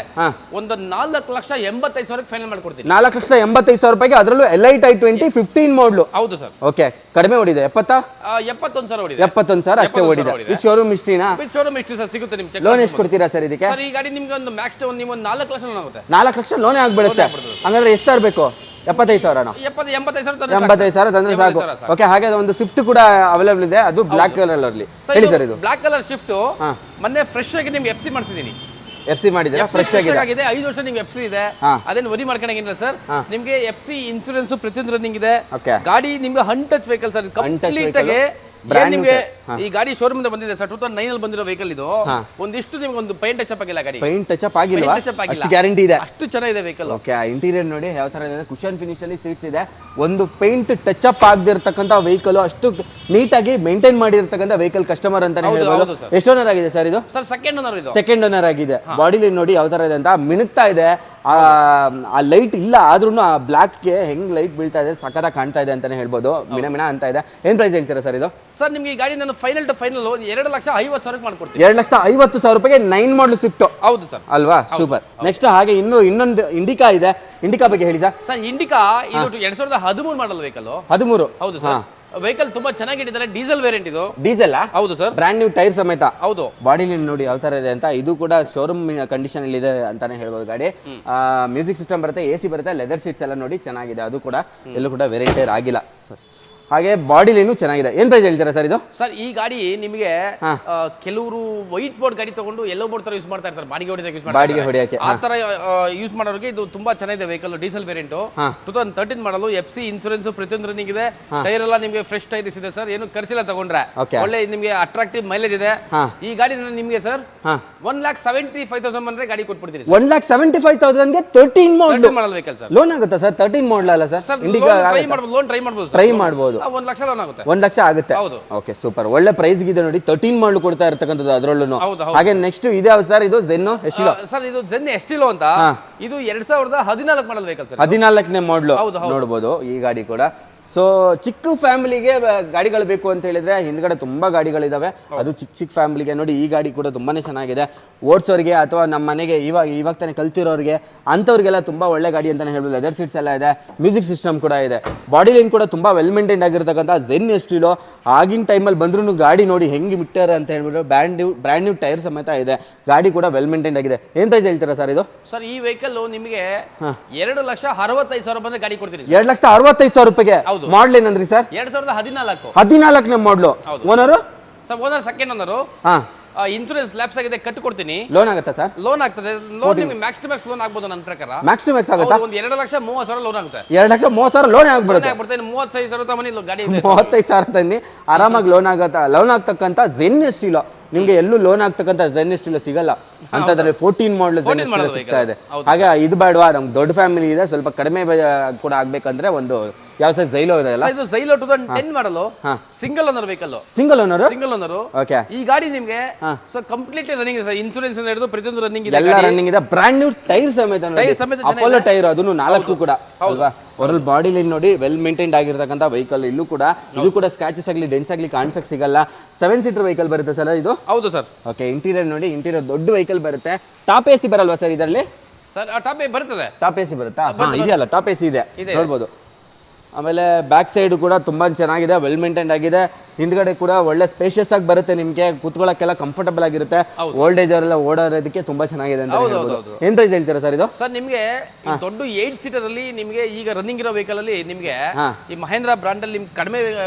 ಒಂದು 4,85,000 ಫೈನಲ್ ಮಾಡ್ಕೊಡ್ತೀನಿ. 4,85,000 ರೂಪಾಯಿಗೆ, ಅದರಲ್ಲೂ ಎಲೈಟ್ i20 15 ಮಾಡಲು. ಹೌದು ಸರ್. ಓಕೆ, ಕಡಿಮೆ ಹೊಡಿದೆ. 71,000 ಹೊಡಿದೆ. 71,000 ಅಷ್ಟೇ ಹೊಡಿದೆ. ಇದು ಶೋರೂಮ್ ಹಿಸ್ಟ್ರಿನಾ? ಶೋರೂಮ್ ಹಿಸ್ಟ್ರಿ ಸರ್ ಸಿಗುತ್ತೆ ನಿಮ್ಗೆ. ಲೋನ್ ಎಷ್ಟು ಕೊಡ್ತೀರಾ ಸರ್ ಇದಕ್ಕೆ? ಸರ್ ಈ ಗಾಡಿ ನಿಮ್ಗೆ ಒಂದು ಮ್ಯಾಕ್ಸ್ ನೀವು ಒಂದು 4 ಲಕ್ಷ ಲೋನ್ ಆಗುತ್ತೆ. 4 ಲಕ್ಷ ಲೋನೇ ಆಗ್ಬಿಡುತ್ತೆ. ಹಂಗಂದ್ರೆ ಎಷ್ಟು ತರಬೇಕು? 75,000. 85,000 ತಂದ್ರೆ ಸಾಕು. ಓಕೆ, ಹಾಗೆ ಒಂದು ಸ್ವಿಫ್ಟ್ ಕೂಡ ಅವೈಲೇಬಲ್ ಇದೆ, ಅದು ಬ್ಲಾಕ್ ಕಲರ್ ಅಲ್ಲಿ. ಹೇಳಿ ಸರ್ ಇದು? ಬ್ಲಾಕ್ ಕಲರ್ ಸ್ವಿಫ್ಟ್ ಮೊನ್ನೆ ಫ್ರೆಶ್ ಆಗಿ ನಿಮ್ಗೆ FC ಮಾಡಿಸಿದೀನಿ. FC ಮಾಡಿದ್ರೆ ಫ್ರೆಶ್ ಆಗಿದೆ. 5 ವರ್ಷ ನಿಮ್ಗೆ FC ಇದೆ. ಅದೇನು ವರಿ ಮಾಡ್ಕೊಂಡಂಗಿಲ್ಲ ಸರ್. ನಿಮ್ಗೆ FC ಇನ್ಶೂರೆನ್ಸ್ ಪ್ರತಿಯೊಂದು ರನ್ನಿಂಗ್ ಇದೆ. ಗಾಡಿ ನಿಮ್ಗೆ ಅನ್ಟಚ್ ವೆಹಿಕಲ್ ಸರ್. ಕಂಪ್ಲೀಟ್ ಆಗಿ ನಿಮ್ಗೆ ಈ ಗಾಡಿ ಶೋರೂಮ್ ಇಂದ ಬಂದಿದೆ ಸರ್. 2009 ಅಲ್ಲಿ ಬಂದಿರೋ ವೆಹಿಕಲ್ ಇದು. ಒಂದಿಷ್ಟು ನಿಮ್ಗೆ ಒಂದು ಪೇಂಟ್ ಟಚ್ ಅಪ್ ಆಗಿಲ್ಲ ಗಾಡಿ. ಪೇಂಟ್ ಟಚ್ ಅಪ್ ಆಗಿಲ್ಲ, ಅಷ್ಟು ಗ್ಯಾರಂಟಿ ಇದೆ. ಅಷ್ಟು ಚೆನ್ನಾಗಿದೆ ವೆಹಿಕಲ್. ಓಕೆ, ಇಂಟೀರಿಯರ್ ನೋಡಿ ಯಾವ ತರ ಇದೆ. ಕುಶನ್ ಫಿನಿಶ್ ಅಲ್ಲಿ ಸೀಟ್ಸ್ ಇದೆ. ಒಂದು ಪೇಂಟ್ ಟಚ್ ಅಪ್ ಆಗದಿರ್ತಕ್ಕಂಥ ವೆಹಿಕಲ್, ಅಷ್ಟು ನೀಟಾಗಿ ಮೇಂಟೈನ್ ಮಾಡಿರ್ತಕ್ಕಂಥ ವೆಹಿಕಲ್ ಕಸ್ಟಮರ್ ಅಂತಾನೆ ಹೇಳ್ಬೋದು. ಎಷ್ಟು ಓನರ್ ಆಗಿದೆ ಸರ್ ಇದು? ಸರ್ ಸೆಕೆಂಡ್ ಓನರ್ ಇದು. ಸೆಕೆಂಡ್ ಓನರ್ ಆಗಿದೆ. ಬಾಡಿ ಲೈನ್ ನೋಡಿ ಯಾವ ತರ ಇದೆ ಅಂತ, ಮಿನುಗ್ತಾ ಇದೆ. ಆ ಲೈಟ್ ಇಲ್ಲ ಆದ್ರೂ ಆ ಬ್ಲಾಕ್ಗೆ ಹೆಂಗ್ ಲೈಟ್ ಬೀಳ್ತಾ ಇದೆ, ಸಖತ್ತಾಗಿ ಕಾಣ್ತಾ ಇದೆ ಅಂತಾನೆ ಹೇಳ್ಬೋದು. ಮಿಣ ಅಂತ ಇದೆ. ಏನ್ ಪ್ರೈಸ್ ಹೇಳ್ತೀರಾ ಸರ್ ಇದು? ಸರ್ ನಿಮ್ಗೆ ಈ ಗಾಡಿ ನಾನು ಫೈನಲ್ ಟು ಫೈನಲ್ 2,50,000 ಮಾಡ್ಕೊಡ್ತೀನಿ. 2,50,000 ರೂಪಾಯಿಗೆ 9 ಮಾಡಲ್ ಸ್ವಿಫ್ಟ್. ಹೌದು ಸರ್. ಅಲ್ವಾ? ಸೂಪರ್. ನೆಕ್ಸ್ಟ್ ಹಾಗೆ ಇನ್ನೊಂದು ಇಂಡಿಕಾ ಇದೆ. ಇಂಡಿಕಾ ಬಗ್ಗೆ ಹೇಳಿ ಸರ್. ಸರ್ ಇಂಡಿಕಾ ಇದು 2013 ಮಾಡಲ್ ವೆಹಿಕಲ್. 13? ಹೌದು ಸರ್. ವೆಹಿಕಲ್ ತುಂಬಾ ಚೆನ್ನಾಗಿಟ್ಟಿದ್ದಾರೆ. ಡೀಸೆಲ್ ವೇರಿಯಂಟ್ ಇದು. ಡೀಸೆಲ್? ಹೌದು ಸರ್. ಬ್ರಾಂಡ್ ನ್ಯೂ ಟೈರ್ ಸಮೇತ. ಹೌದು. ಬಾಡಿ ಲೈನ್ ನೋಡಿ ಯಾವ ತರ ಇದೆ ಅಂತ. ಇದು ಕೂಡ ಶೋರೂಮ್ ಕಂಡೀಷನ್ ಅಲ್ಲಿ ಇದೆ ಅಂತಾನೆ ಹೇಳ್ಬೋದು ಗಾಡಿ. ಮ್ಯೂಸಿಕ್ ಸಿಸ್ಟಮ್ ಬರುತ್ತೆ, AC ಬರುತ್ತೆ, ಲೆದರ್ ಸೀಟ್ಸ್ ಎಲ್ಲ ನೋಡಿ ಚೆನ್ನಾಗಿದೆ. ಅದು ಕೂಡ ಎಲ್ಲೂ ಕೂಡ ವೇರಿಯಂಟ್ ಟೈರ್ ಆಗಿಲ್ಲ ಸರ್. ಹಾಗೆ ಬಾಡಿ ಲೈನು ಚೆನ್ನಾಗಿದೆ. ಏನ್ ಪ್ರೈಸ್ ಹೇಳ್ತೀರಾ ಸರ್ ಇದು? ಸರ್ ಈ ಗಾಡಿ ನಿಮಗೆ ಕೆಲವರು ವೈಟ್ ಬೋರ್ಡ್ ಗಾಡಿ ತಗೊಂಡು ಯೆಲ್ಲೋ ಬೋರ್ಡ್ ತರ ಯೂಸ್ ಮಾಡ್ತಾ ಇರ್ತಾರೆ, ಬಾಡಿಗೆ ಹೊಡಿಯೋಕೆ ಯೂಸ್ ಬಾಡಿಗೆ ಮಾಡ್ತಾರೆ. ಹೊಡಿಯೋಕೆ ಆ ತರ ಯೂಸ್ ಮಾಡೋರಿಗೆ ಇದು ತುಂಬಾ ಚೆನ್ನಾಗಿದೆ ವೆಹಿಕಲ್. ಡೀಸೆಲ್ ವೇರಿಯಂಟ್ 2013 ಮಾಡಲು, FC ಇನ್ಸೂರೆನ್ಸ್ ಪ್ರತಿಯೊಂದು ರನ್ನಿಂಗ್ ಇದೆ. ಟೈರ್ ಎಲ್ಲ ನಿಮಗೆ ಫ್ರೆಶ್ ಟೈರ್ಸ್ ಇದೆ ಸರ್, ಏನು ಖರ್ಚಿಲ್ಲ ತಗೊಂಡ್ರೆ. ಒಳ್ಳೆ ನಿಮಗೆ ಅಟ್ರಾಕ್ಟಿವ್ ಮೈಲೇಜ್ ಇದೆ. ಈ ಗಾಡಿ ನಿಮಗೆ ಸರ್ 1,75,000 ಬಂದ್ರೆ ಗಾಡಿ ಕೊಟ್ಬಿಡ್ತೀರಿ. 1,75,000 ಗೆ 13 ಮಾಡಲ್ ವೆಹಿಕಲ್ ಸರ್. ಲೋನ್ ಆಗುತ್ತಾ ಸರ್? 13 ಮಾಡಲ್ ಅಲ್ಲ ಸರ್? ಲೋನ್ ಟ್ರೈ ಮಾಡ್ಬೋದು. ಟ್ರೈ ಮಾಡ್ಬೋದು. 1 ಲಕ್ಷ ಲೋನ್ ಆಗುತ್ತೆ. 1 ಲಕ್ಷ ಆಗುತ್ತೆ. ಹೌದು. Okay super. ಒಳ್ಳೆ ಪ್ರೈಸ್ ಗಿದೆ ನೋಡಿ. 13 ಮಾಡಲು ಕೊಡ್ತಾ ಇರ್ತಕ್ಕಂಥದ್ದು ಅದರಲ್ಲೂ. ಹಾಗೆ ನೆಕ್ಸ್ಟ್ ಇದೆ ಸರ್ ಇದು ಜೆನ್ನು ಎಸ್ಟಿಲೋ. ಸರ್ ಇದು ಜೆನ್ ಎಸ್ಟಿಲೋ ಅಂತ. ಇದು 2014 ಮಾಡಲ್ ವೆಹಿಕಲ್ ಸರ್. 14ನೇ ಮಾಡಲು ನೋಡಬಹುದು ಈ ಗಾಡಿ ಕೂಡ. ಸೊ ಚಿಕ್ಕ ಫ್ಯಾಮಿಲಿಗೆ ಗಾಡಿಗಳು ಬೇಕು ಅಂತ ಹೇಳಿದ್ರೆ ಹಿಂದ್ಗಡೆ ತುಂಬಾ ಗಾಡಿಗಳಿದಾವೆ. ಅದು ಚಿಕ್ಕ ಫ್ಯಾಮಿಲಿಗೆ ನೋಡಿ ಈ ಗಾಡಿ ಕೂಡ ತುಂಬಾನೇ ಚೆನ್ನಾಗಿದೆ. ಓಡಿಸೋರಿಗೆ ಅಥವಾ ನಮ್ಮ ಮನೆಗೆ ಇವಾಗ ತಾನೇ ಕಲ್ತಿರೋರಿಗೆ ಅಂಥವ್ರಿಗೆಲ್ಲ ತುಂಬಾ ಒಳ್ಳೆ ಗಾಡಿ ಅಂತಾನೆ ಹೇಳ್ಬೋದು. ಲೆದರ್ ಸೀಟ್ಸ್ ಎಲ್ಲ ಇದೆ, ಮ್ಯೂಸಿಕ್ ಸಿಸ್ಟಮ್ ಕೂಡ ಇದೆ. ಬಾಡಿ ಲೈನ್ ಕೂಡ ತುಂಬಾ ವೆಲ್ ಮೇಂಟೈನ್ ಆಗಿರ್ತಕ್ಕಂಥ ಜೆನ್ ಎಸ್ಟಿಲೋ. ಆಗಿನ ಟೈಮಲ್ಲಿ ಬಂದ್ರೂ ಗಾಡಿ ನೋಡಿ ಹೆಂಗೆ ಬಿಟ್ಟಾರ ಅಂತ ಹೇಳ್ಬಿಟ್ಟು ಬ್ರ್ಯಾಂಡ್ ನ್ಯೂ ಟೈರ್ ಸಮೇತ ಇದೆ. ಗಾಡಿ ಕೂಡ ವೆಲ್ ಮೇಂಟೈನ್ ಆಗಿದೆ. ಏನ್ ಪ್ರೈಸ್ ಹೇಳ್ತೀರಾ ಸರ್ ಇದು? ಸರ್ ಈ ವೆಹಿಕಲ್ ನಿಮಗೆ 2,65,000 ಬಂದ್ರೆ ಗಾಡಿ ಕೊಡ್ತೀರಿ. 2,65,000 ರೂಪಾಯಿಗೆ. ಮಾಡ್ಲ್ ಏನಂದ್ರಿ ಸರ್? 2014ನೇ model. Owner sir owner second owner. Insurance lapse ಆಗಿದೆ, ಕಟ್ಟು ಕೊಡ್ತೀನಿ. ಲೋನ್ ಆಗುತ್ತಾ ಸರ್? ಲೋನ್ ಆಗ್ತದೆ. ಲೋನ್ ನಿಮಗೆ ಮ್ಯಾಕ್ಸ್ ಟು ಮ್ಯಾಕ್ಸ್ ಲೋನ್ ಆಗ್ಬೋದು ನನ್ನ ಪ್ರಕಾರ. ಮ್ಯಾಕ್ಸ್ ಟು ಮ್ಯಾಕ್ಸ್ ಆಗುತ್ತಾ? ಒಂದು 2,30,000 ಲೋನ್ ಆಗುತ್ತೆ. 2,30,000 ಲೋನ್ ಆಗ್ಬಿಡುತ್ತೆ. 35,000 ತಮನಿ ಗಾಡಿ 35,000 ತಂದು ಆರಾಮಾಗಿ ಲೋನ್ ಆಗ್ತಕ್ಕಂಥ ಜೆನ್ ಎಸ್ಟಿಲೋ. ನಿಮ್ಗೆ ಎಲ್ಲೂ ಲೋನ್ ಆಗ್ತಕ್ಕಂಥ ಜೆನ್ ಎಸ್ಟಿಲೋ ಸಿಗಲ್ಲ ಅಂತಂದ್ರೆ 14 ಮಾಡಲ್ ಜೆನ್ ಎಸ್ಟಿಲೋ ಸಿಗ್ತಾ ಇದೆ. ಹಾಗೆ ಇದು ಬೇಡವಾ, ನಮ್ಗೆ ದೊಡ್ಡ ಫ್ಯಾಮಿಲಿ ಇದೆ, ಸ್ವಲ್ಪ ಕಡಿಮೆ ಕೂಡ ಆಗ್ಬೇಕಂದ್ರೆ ಒಂದು ಯಾವ ಸೈಜ್ ಜೈಲೋ ಇದೆ ಅಲ್ಲ, ಇದು ಜೈಲೋ 2010 ಮಾಡಲು single owner vehicle. Single owner. Okay. ಈ ಗಾಡಿ ನಿಮಗೆ ಸೊ ಕಂಪ್ಲೀಟ್ಲಿ ರನ್ನಿಂಗ್ ಇದೆ. ಇನ್ಶೂರೆನ್ಸ್ ಇಂದ ಹಿಡಿದು ಪ್ರತಿಯೊಂದು ರನ್ನಿಂಗ್ ಇದೆ. ಎಲ್ಲ ರನ್ನಿಂಗ್ ಇದೆ. ಬ್ರಾಂಡ್ ನ್ಯೂ ಟೈರ್ ಸಮೇತ ಅಪೋಲೋ ಟೈರ್, ಅದನ್ನು 4 ಕೂಡ ಅಲ್ವಾ. ಅವರಲ್ಲಿ ಬಾಡಿ ಲೈನ್ ನೋಡಿ ವೆಲ್ ಮೇಂಟೈನ್ಡ್ ಆಗಿರ್ತಕ್ಕಂಥ ವೆಹಿಕಲ್. ಇದು ಕೂಡ ಸ್ಕ್ರಾಚಸ್ ಆಗಲಿ ಡೆನ್ಸ್ ಆಗಲಿ ಕಾಣಿಸಕ್ ಸಿಗಲ್ಲ. 7 ಸೀಟರ್ ವೆಹಿಕಲ್ ಬರುತ್ತೆ ಸರ್ ಇದು? ಹೌದು ಸರ್. ಓಕೆ. ಇಂಟೀರಿಯರ್ ನೋಡಿ, ಇಂಟೀರಿಯರ್ ದೊಡ್ಡ ವೆಹಿಕಲ್ ಬರುತ್ತೆ. ಟಾಪ್ ಎಸಿ ಬರಲ್ವಾ ಸರ್ ಇದರಲ್ಲಿ? ಸರ್ ಟಾಪ್ ಎಸಿ ಬರ್ತದೆ. ಟಾಪ್ ಎಸಿ ಬರುತ್ತಾ? ಇದೆಯಲ್ಲ, ಟಾಪ್ ಎಸಿ ಇದೆ ನೋಡ್ಬೋದು. ಆಮೇಲೆ ಬ್ಯಾಕ್ ಸೈಡ್ ಕೂಡ ತುಂಬಾ ಚೆನ್ನಾಗಿದೆ, ವೆಲ್ ಮೇಂಟೈನ್ ಆಗಿದೆ. ಹಿಂದ್ಗಡೆ ಕೂಡ ಒಳ್ಳೆ ಸ್ಪೇಷಿಯಸ್ ಆಗಿ ಬರುತ್ತೆ, ನಿಮ್ಗೆ ಕೂತ್ಕೊಳ್ಳೋಕ್ಕೆಲ್ಲ ಕಂಫರ್ಟಬಲ್ ಆಗಿರುತ್ತೆ. ಓಲ್ಡ್ ಏಜ್ ಅವರೆಲ್ಲ ಓಡಾಡೋದಕ್ಕೆ ತುಂಬಾ ಚೆನ್ನಾಗಿದೆ ಅಂತ ಹೇಳ್ಬೋದು. ಏನ್ ಪ್ರೈಸ್ ಹೇಳ್ತೀರಾ ಸರ್ ಇದು? ಸರ್ ನಿಮ್ಗೆ ದೊಡ್ಡ 8 ಸೀಟರ್ ಅಲ್ಲಿ ನಿಮ್ಗೆ ಈಗ ರನ್ನಿಂಗ್ ಇರೋ ವೆಹಿಕಲ್ ಅಲ್ಲಿ ನಿಮ್ಗೆ ಈ ಮಹೇಂದ್ರ ಬ್ರಾಂಡ್ ಅಲ್ಲಿ ನಿಮ್ಗೆ ಕಡಿಮೆ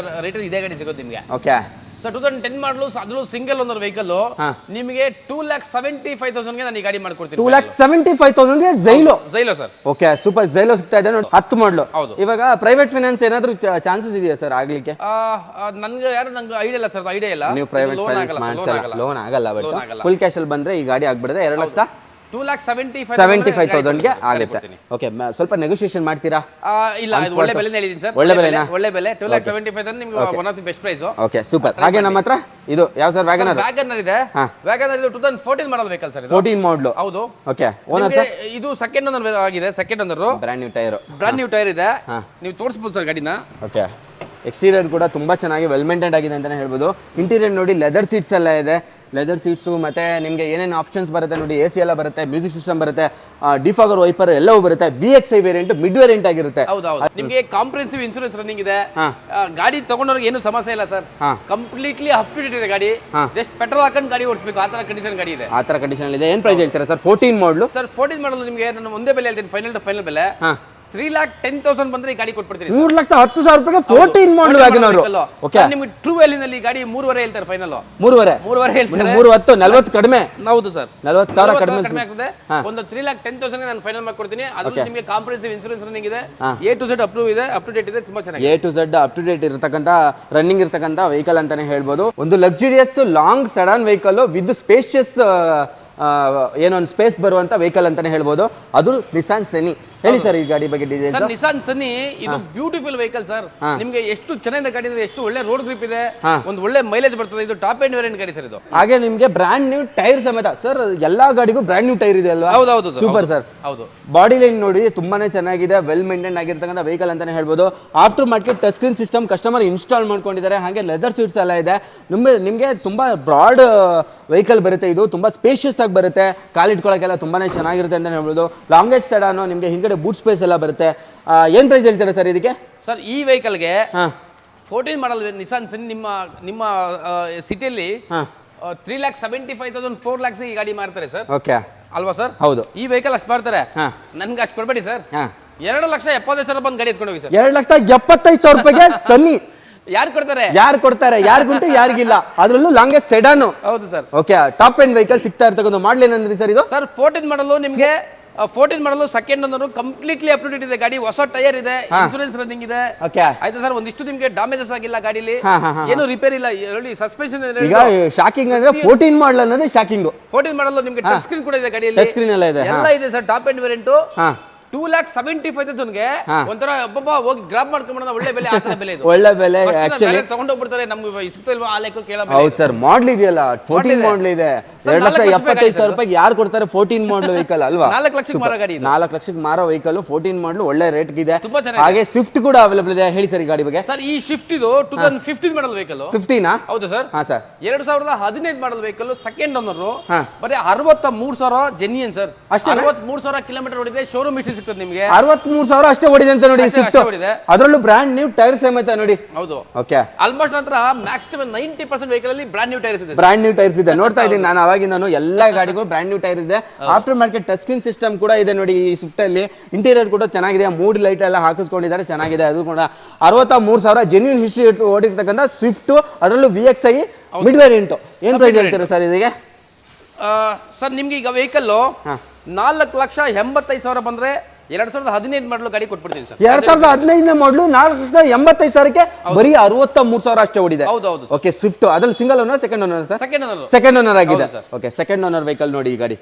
ರೇಟ್ ಇದೇ ಗಾಡಿ ಸಿಗೋದು ನಿಮ್ಗೆ. ಓಕೆ. ಸರ್ 2010 ಮಾಡಲು ಅದ್ರೂ ಸಿಂಗಲ್ ಓನರ್ ವೆಹಿಕಲ್ ನಿಮಗೆ 2,75,000 ಗೆ ನಾನು ಈ ಗಾಡಿ ಮಾಡ್ಕೊಡ್ತೀನಿ. 2,75,000 ಗೆ Xylo sir. Okay super. Xylo ಸಿಗ್ತಾ ಇದೆ ನೋಡಿ, 10 ಮಾಡಲು. ಇವಾಗ ಪ್ರೈವೇಟ್ ಫೈನಾನ್ಸ್ ಏನಾದ್ರು ಚಾನ್ಸಸ್ ಇದೆಯಾ ಸರ್ ಆಗ್ಲಿಕ್ಕೆ? ನಂಗೆ ಐಡಿಯಾ ಇಲ್ಲ ಸರ್, ಐಡಿಯಾ ಇಲ್ಲ. ನೀವು ಪ್ರೈವೇಟ್ ಫೈನಾನ್ಸ್ ಲೋನ್ ಆಗಲ್ಲ, ಬಟ್ ಫುಲ್ ಕ್ಯಾಶ್ ಅಲ್ಲಿ ಬಂದ್ರೆ ಈ ಗಾಡಿ ಆಗ್ಬಿಡುತ್ತೆ 2,75,000 ಗೆ ಆಗುತ್ತೆ. ಓಕೆ. ಸ್ವಲ್ಪ ನೆಗೋಷಿಯೇಷನ್ ಮಾಡ್ತೀರಾ? ಇಲ್ಲ, ಒಳ್ಳೆ ಬೆಲೆ ಹೇಳಿದೀನಿ ಸರ್. ಒಳ್ಳೆ ಬೆಲೆ 2,75,000 ನಿಮಗೆ one of the best price. Okay super. ಹಾಗೆ ನಮ್ಮ ಹತ್ರ ಇದು ಯಾವ ಸರ್? ವ್ಯಾಗನರ್ ಇದೆ. ವ್ಯಾಗನರ್ ಇದು 2014 ಮಾಡಲ್ ವೆಹಿಕಲ್ ಸರ್. 14 ಮಾಡಲು. ಹೌದು. ಓಕೆ. Owner sir? ಇದು ಸೆಕೆಂಡ್ ಓನರ್ ಆಗಿದೆ. Second owner. Brand new tyre ಇದೆ. ನೀವು ತೋರಿಸಬಹುದು ಸರ್ ಗಾಡಿನ. ಓಕೆ. ಎಕ್ಸ್ಟೀರಿಯರ್ ಕೂಡ ತುಂಬಾ ಚೆನ್ನಾಗಿ ವೆಲ್ ಮೇಂಟೈನ್ ಆಗಿದೆ ಅಂತಾನೆ ಹೇಳ್ಬೋದು. ಇಂಟೀರಿಯರ್ ನೋಡಿ, ಲೆದರ್ ಸೀಟ್ಸ್ ಎಲ್ಲ ಇದೆ. ಲೆದರ್ ಸೀಟ್ಸು ಮತ್ತೆ ನಿಮಗೆ ಏನೇನು ಆಪ್ಷನ್ಸ್ ಬರುತ್ತೆ ನೋಡಿ, AC ಎಲ್ಲ ಬರುತ್ತೆ, ಮ್ಯೂಸಿಕ್ ಸಿಸ್ಟಮ್ ಬರುತ್ತೆ, ಡಿಫಾಗರ್ ವೈಪರ್ ಎಲ್ಲವೂ ಬರುತ್ತೆ. VXI ವೇರಿಯಂಟ್, ಮಿಡ್ ವೇರಿಯಂಟ್ ಆಗಿರುತ್ತೆ. ಹೌದೌದು. ನಿಮಗೆ ಕಾಂಪ್ರಿಹೆನ್ಸಿವ್ ಇನ್ಶೂರೆನ್ಸ್ ರನ್ನಿಂಗ್ ಇದೆ. ಗಾಡಿ ತಗೊಂಡವ್ರಿಗೆ ಏನು ಸಮಸ್ಯೆ ಇಲ್ಲ sir. Completely up to date ಇದೆ ಗಾಡಿ. ಜಸ್ಟ್ ಪೆಟ್ರೋಲ್ ಹಾಕೊಂಡು ಗಾಡಿ ಓಡಿಸಬೇಕು, ಆ ತರ ಕಂಡೀಷನ್ ಗಾಡಿ ಇದೆ. ಆ ತರ ಕಂಡೀಷನ್ ಇದೆ. ಏನ್ ಪ್ರೈಸ್ ಹೇಳ್ತೀರಾ ಸರ್? 14 ಮಾಡಲು. ಸರ್ 14 ಮಾಡಲು ನಿಮಗೆ ನಾನು ಒಂದೇ ಬೆಲೆ ಹೇಳ್ತೀನಿ, ಫೈನಲ್ ಬೆಲೆ 3,10,000 ಬಂದ್ರೆ ಈ ಗಾಡಿ ಕೊಟ್ಬಿಡ್ತೀರಿ. 3,10,000 ರೂಪಾಯಿಗೆ 14 ಮಾಡಲು ವ್ಯಾಗನರ್. ಓಕೆ. ನಿಮಗೆ ಟ್ರೂ ವ್ಯಾಲ್ಯೂನಲ್ಲಿ ಗಾಡಿ 3.5 ಹೇಳ್ತಾರೆ ಫೈನಲ್. 3.5 ಹೇಳ್ತಾರೆ. 3.10 40 ಕಡಿಮೆ. ಹೌದು ಸರ್, 40,000 ಕಡಿಮೆ ಆಗ್ತದೆ. ಒಂದು 3,10,000 ನಾನು ಫೈನಲ್ ಮಾಡ್ಕೊಡ್ತೀನಿ. ಅದು ನಿಮಗೆ ಕಾಂಪ್ರಿಹೆನ್ಸಿವ್ ಇನ್ಶೂರೆನ್ಸ್ ರನ್ನಿಂಗ್ ಇದೆ. A to Z ಅಪ್ರೂವ್ ಇದೆ, ಅಪ್ ಟು ಡೇಟ್ ಇದೆ, ತುಂಬಾ ಚೆನ್ನಾಗಿದೆ. A to Z up to date ಇರತಕ್ಕಂತ ರನ್ನಿಂಗ್ ಇರತಕ್ಕಂತ ವೆಹಿಕಲ್ ಅಂತಾನೆ ಹೇಳ್ಬೋದು. ಒಂದು luxurious long sedan vehicle with spacious ಏನೊಂದು ಸ್ಪೇಸ್ ಬರುವಂತ ವೆಹಿಕಲ್ ಅಂತಾನೆ ಹೇಳ್ಬೋದು. ಅದು ನಿಸಾನ್ ಸೆನಿ. ಹೇಳಿ ಸರ್ ಈ ಗಾಡಿ ಬಗ್ಗೆ ಡೀಟೇಲ್ಸ್. ಸರ್ ನಿಸಾನ್ ಸನ್ನಿ ಇದು ಬ್ಯೂಟಿಫುಲ್ ವೆಹಿಕಲ್ ಸರ್. ನಿಮಗೆ ಎಷ್ಟು ಚೆನ್ನಾಗಿದೆ ಗಾಡಿ ಇದೆ, ಎಷ್ಟು ಒಳ್ಳೆ ರೋಡ್ ಗ್ರಿಪ್ ಇದೆ, ಒಂದು ಒಳ್ಳೆ ಮೈಲೇಜ್ ಬರ್ತದೆ. ಇದು ಟಾಪ್ ಎಂಡ್ ವೇರಿಯಂಟ್ ಗಾಡಿ ಸರ್ ಇದು. ಹಾಗೆ ನಿಮಗೆ ಬ್ರಾಂಡ್ ನ್ಯೂ ಟೈರ್ ಸಮೇತ ಸರ್. ಎಲ್ಲಾ ಗಾಡಿಗೂ ಬ್ರಾಂಡ್ ನ್ಯೂ ಟೈರ್ ಇದೆ ಅಲ್ವಾ? ಹೌದೌದು ಸೂಪರ್ ಸರ್. ಹೌದು. ಬಾಡಿ ಲೈನ್ ನೋಡಿ ತುಂಬಾನೇ ಚೆನ್ನಾಗಿದೆ, ವೆಲ್ ಮೇಂಟೈನ್ ಆಗಿರ್ತಕ್ಕಂಥ ವೆಹಿಕಲ್ ಅಂತಾನೆ ಹೇಳ್ಬೋದು. After market touch screen system customer install ಮಾಡ್ಕೊಂಡಿದ್ದಾರೆ. ಹಾಗೆ ಲೆದರ್ ಸೀಟ್ಸ್ ಎಲ್ಲ ಇದೆ. ನಿಮಗೆ ತುಂಬಾ ಬ್ರಾಡ್ ವೆಹಿಕಲ್ ಬರುತ್ತೆ. ಇದು ತುಂಬಾ ಸ್ಪೇಷಿಯಸ್ ಆಗಿ ಬರುತ್ತೆ, ಕಾಲಿಟ್ಕೊಳ್ಳೋಕೆಲ್ಲ ತುಂಬಾನೇ ಚೆನ್ನಾಗಿರುತ್ತೆ ಅಂತ ಹೇಳ್ಬೋದು. ಲಾಂಗೆಸ್ಟ್ ಸೆಡಾನು, ನಿಮಗೆ ಹಿಂಗಡೆ ಬೂಟ್ ಸ್ಪೇಸ್ ಎಲ್ಲ ಬರುತ್ತೆ. ಏನ್ ಪ್ರೈಸ್ ಹೇಳ್ತೀರಾ ಸರ್ ಇದಕ್ಕೆ? ಸರ್ ಈ ವೆಹಿಕಲ್ಗೆ 14 ಮಾಡಲ್ ನಿಸಾನ್ ಸನ್ನಿ ನಿಮ್ಮ ಸಿಟಿಯಲ್ಲಿ 3,75,000 4 lakhs ಈ ಗಾಡಿ ಮಾರ್ತಾರೆ ಸರ್. ಓಕೆ ಅಲ್ವಾ ಸರ್? ಹೌದು. ಈ ವೆಹಿಕಲ್ ಅಷ್ಟು ಮಾರ್ತಾರೆ. ನನ್ಗೆ ಅಷ್ಟು ಕೊಡ್ಬೇಡಿ ಸರ್. 2,70,000 ಬಂದು ಗಾಡಿ ಎತ್ಕೊಂಡು ಹೋಗಿ ಸರ್. 2,75,000 ರೂಪಾಯಿಗೆ ಸನ್ನಿ. ಯಾರು ಕೊಡ್ತಾರೆ? ಯಾರು ಕೊಡ್ತಾರೆ? ಯಾರಿಗುಂಟು ಯಾರಿಗಿಲ್ಲ. ಅದ್ರಲ್ಲೂ ಲಾಂಗೆಸ್ಟ್ ಸೆಡಾನ್. ಹೌದು sir. Okay, top end vehicle ಸಿಗ್ತಾ ಇರ್ತಕ್ಕಂಥ ಮಾಡಲ್ ಏನಂದ್ರಿ ಸರ್ ಇದು? ಸರ್ 14 ಮಾಡಲು ನಿಮಗೆ 14 ಮಾಡಲು ಸೆಕೆಂಡ್ ಓನರ್ ಕಂಪ್ಲೀಟ್ಲಿ ಅಪ್ಡೇಟ್ ಇದೆ ಗಾಡಿ. ಹೊಸ ಟೈರ್ ಇದೆ, ಇನ್ಶೂರೆನ್ಸ್ ರನ್ನಿಂಗ್ ಇದೆ. ಓಕೆ, ಆಯ್ತಾ ಸರ್? ಒಂದಿಷ್ಟು ನಿಮ್ಗೆ ಡ್ಯಾಮೇಜಸ್ ಆಗಿಲ್ಲ ಗಾಡಿಲಿ, ಹಾ, ಹಾ, ಹಾ. ಏನು ರಿಪೇರ್ ಇಲ್ಲ. ನೋಡಿ ಸಸ್ಪೆನ್ಷನ್ ಈಗ ಶಾಕಿಂಗ್ ಅಂದ್ರೆ 14 ಮಾಡಲ್ ಅನ್ನೋದು ಶಾಕಿಂಗ್. 14 ಮಾಡಲು ನಿಮ್ಗೆ ಟಚ್ ಸ್ಕ್ರೀನ್ ಕೂಡ ಇದೆ ಗಾಡಿಯಲ್ಲಿ. ಟಚ್ ಸ್ಕ್ರೀನ್ ಎಲ್ಲ ಇದೆ. ಎಲ್ಲ ಇದೆ ಸರ್. ಟಾಪ್ ಎಂಡ್ ವೇರಿಯಂಟ್ ಹಾ, 2,75,000 ಒಂಥರ ಒಬ್ಬೊಬ್ಬ ಹೋಗಿ ಗ್ರಾಬ್ ಮಾಡ್ಕೊಂಡ್ಬಿಡೋಣ. ಒಳ್ಳೆ ಬೆಲೆ, ಆ ತರ ಬೆಲೆ ಇದು. ಒಳ್ಳೆ ಬೆಲೆ ಆಕ್ಚುಲಿ. ತಗೊಂಡೋಗ್ಬಿಡ್ತಾರೆ, ನಮ್ಗೆ ಸಿಗ್ತಿಲ್ವಾ ಆ ಲೆಕ್ಕ ಕೇಳೋ ಬೆಲೆ. ಹೌದು ಸರ್, ಮಾಡಲ್ ಇದೆಯಲ್ಲ 14 ಮಾಡಲ್ ಇದೆ. 2,75,000 ರೂಪಾಯಿ ಯಾರು ಕೊಡ್ತಾರೆ 14 ಮಾಡಲ್ ವೆಹಿಕಲ್ ಅಲ್ವಾ? 4 ಲಕ್ಷಕ್ಕೆ ಮಾರೋ ಗಾಡಿ ಇದು. 4 ಲಕ್ಷಕ್ಕೆ ಮಾರೋ ವೆಹಿಕಲ್ 14 ಮಾಡಲ್ ಒಳ್ಳೆ ರೇಟ್ ಇದೆ. ತುಂಬಾ ಚೆನ್ನಾಗಿದೆ. ಹಾಗೆ ಸ್ವಿಫ್ಟ್ ಕೂಡ ಅವೈಲೇಬಲ್ ಇದೆ. ಹೇಳಿ ಸರ್ ಈ ಗಾಡಿ ಬಗ್ಗೆ. ಸರ್ ಈ ಶಿಫ್ಟ್ ಇದು 2015 ಮಾಡಲ್ ವೆಹಿಕಲ್. 15 ಹೌದು ಸರ್. ಹಾ ಸರ್. 2015 ಮಾಡಲ್ ವೆಹಿಕಲ್, ಸೆಕೆಂಡ್ ಓನರ್. ಹಾ, ಬರೀ 63,000 ಜೆನ್ಯೂನ್ ಸರ್. ಅಷ್ಟೇ? 63,000 ಕಿಲೋಮೀಟರ್ ಓಡಿದೆ. ಶೋರೂಮ್ ಹಿಸ್ಟ್ರಿ ಸಿಗ್ತದೆ ನಿಮಗೆ. 63,000 ಅಷ್ಟೇ ಓಡಿದೆ ಅಂತ ನೋಡಿ ಅಷ್ಟೇ ಸ್ವಿಫ್ಟ್. ಓಡಿದೆ. ಅದರಲ್ಲೂ ಬ್ರ್ಯಾಂಡ್ ನ್ಯೂ ಟೈರ್ ಸಮೇತ ನೋಡಿ. ಹೌದು. ಓಕೆ, ಆಲ್ಮೋಸ್ಟ್ ನಂತರ ಮ್ಯಾಕ್ಸಿಮಮ್ 90% ವೆಹಿಕಲ್ ಅಲ್ಲಿ ಬ್ರಾಂಡ್ ನ್ಯೂ ಟೈರ್ಸ್ ಇದೆ. ಬ್ರ್ಯಾಂಡ್ ನ್ಯೂ ಟೈರ್ಸ್ ಇದೆ. ನೋಡ್ತಾ ಇದ್ದೀನಿ ನಾನು ಅವಾಗಿಂದನು ಎಲ್ಲ ಗಾಡಿಗಳು ಬ್ರ್ಯಾಂಡ್ ನ್ಯೂ ಟೈರ್ ಇದೆ. After market touch screen system ಕೂಡ ಇದೆ ನೋಡಿ ಈ ಸ್ವಿಫ್ಟ್ ಅಲ್ಲಿ. ಇಂಟೀರಿಯರ್ ಕೂಡ ಚೆನ್ನಾಗಿದೆ. ಮೂಡ್ ಲೈಟ್ ಎಲ್ಲ ಹಾಕಿಸ್ಕೊಂಡಿದ್ದಾರೆ, ಚೆನ್ನಾಗಿದೆ. ಅದು ಕೂಡ 63,000 ಜೆನ್ಯೂನ್ ಹಿಸ್ಟ್ರಿ ಓಡಿರ್ತಕ್ಕಂಥ ಸ್ವಿಫ್ಟ್. ಅದರಲ್ಲೂ VXI ಮಿಡ್ ವೇರಿಯಂಟ್. ಏನ್ ಪ್ರೈಸ್ ಹೇಳ್ತೀರಾ ಸರ್ ಇದಕ್ಕೆ? ಸರ್ ನಿಮ್ಗೆ ಈಗ ವೆಹಿಕಲ್ 4,85,000 ಬಂದ್ರೆ 2015 ಮಾಡಲು ಗಾಡಿ ಕೊಟ್ಬಿಡ್ತೀನಿ ಸರ್. 2015 ಮಾಡಲು 4,85,000ಕ್ಕೆ ಬರೀ 63,000 ಅಷ್ಟೇ ಓಡಿದೆ. ಹೌದೌದು. ಓಕೆ, ಸ್ವಿಫ್ಟ್ ಅದ್ರಲ್ಲಿ single owner, second owner sir? Second owner. Second owner ಆಗಿದೆ. ಓಕೆ, ಸೆಕೆಂಡ್ ಓನರ್ ವೆಹಿಕಲ್ ನೋಡಿ ಈ ಗಾಡಿ.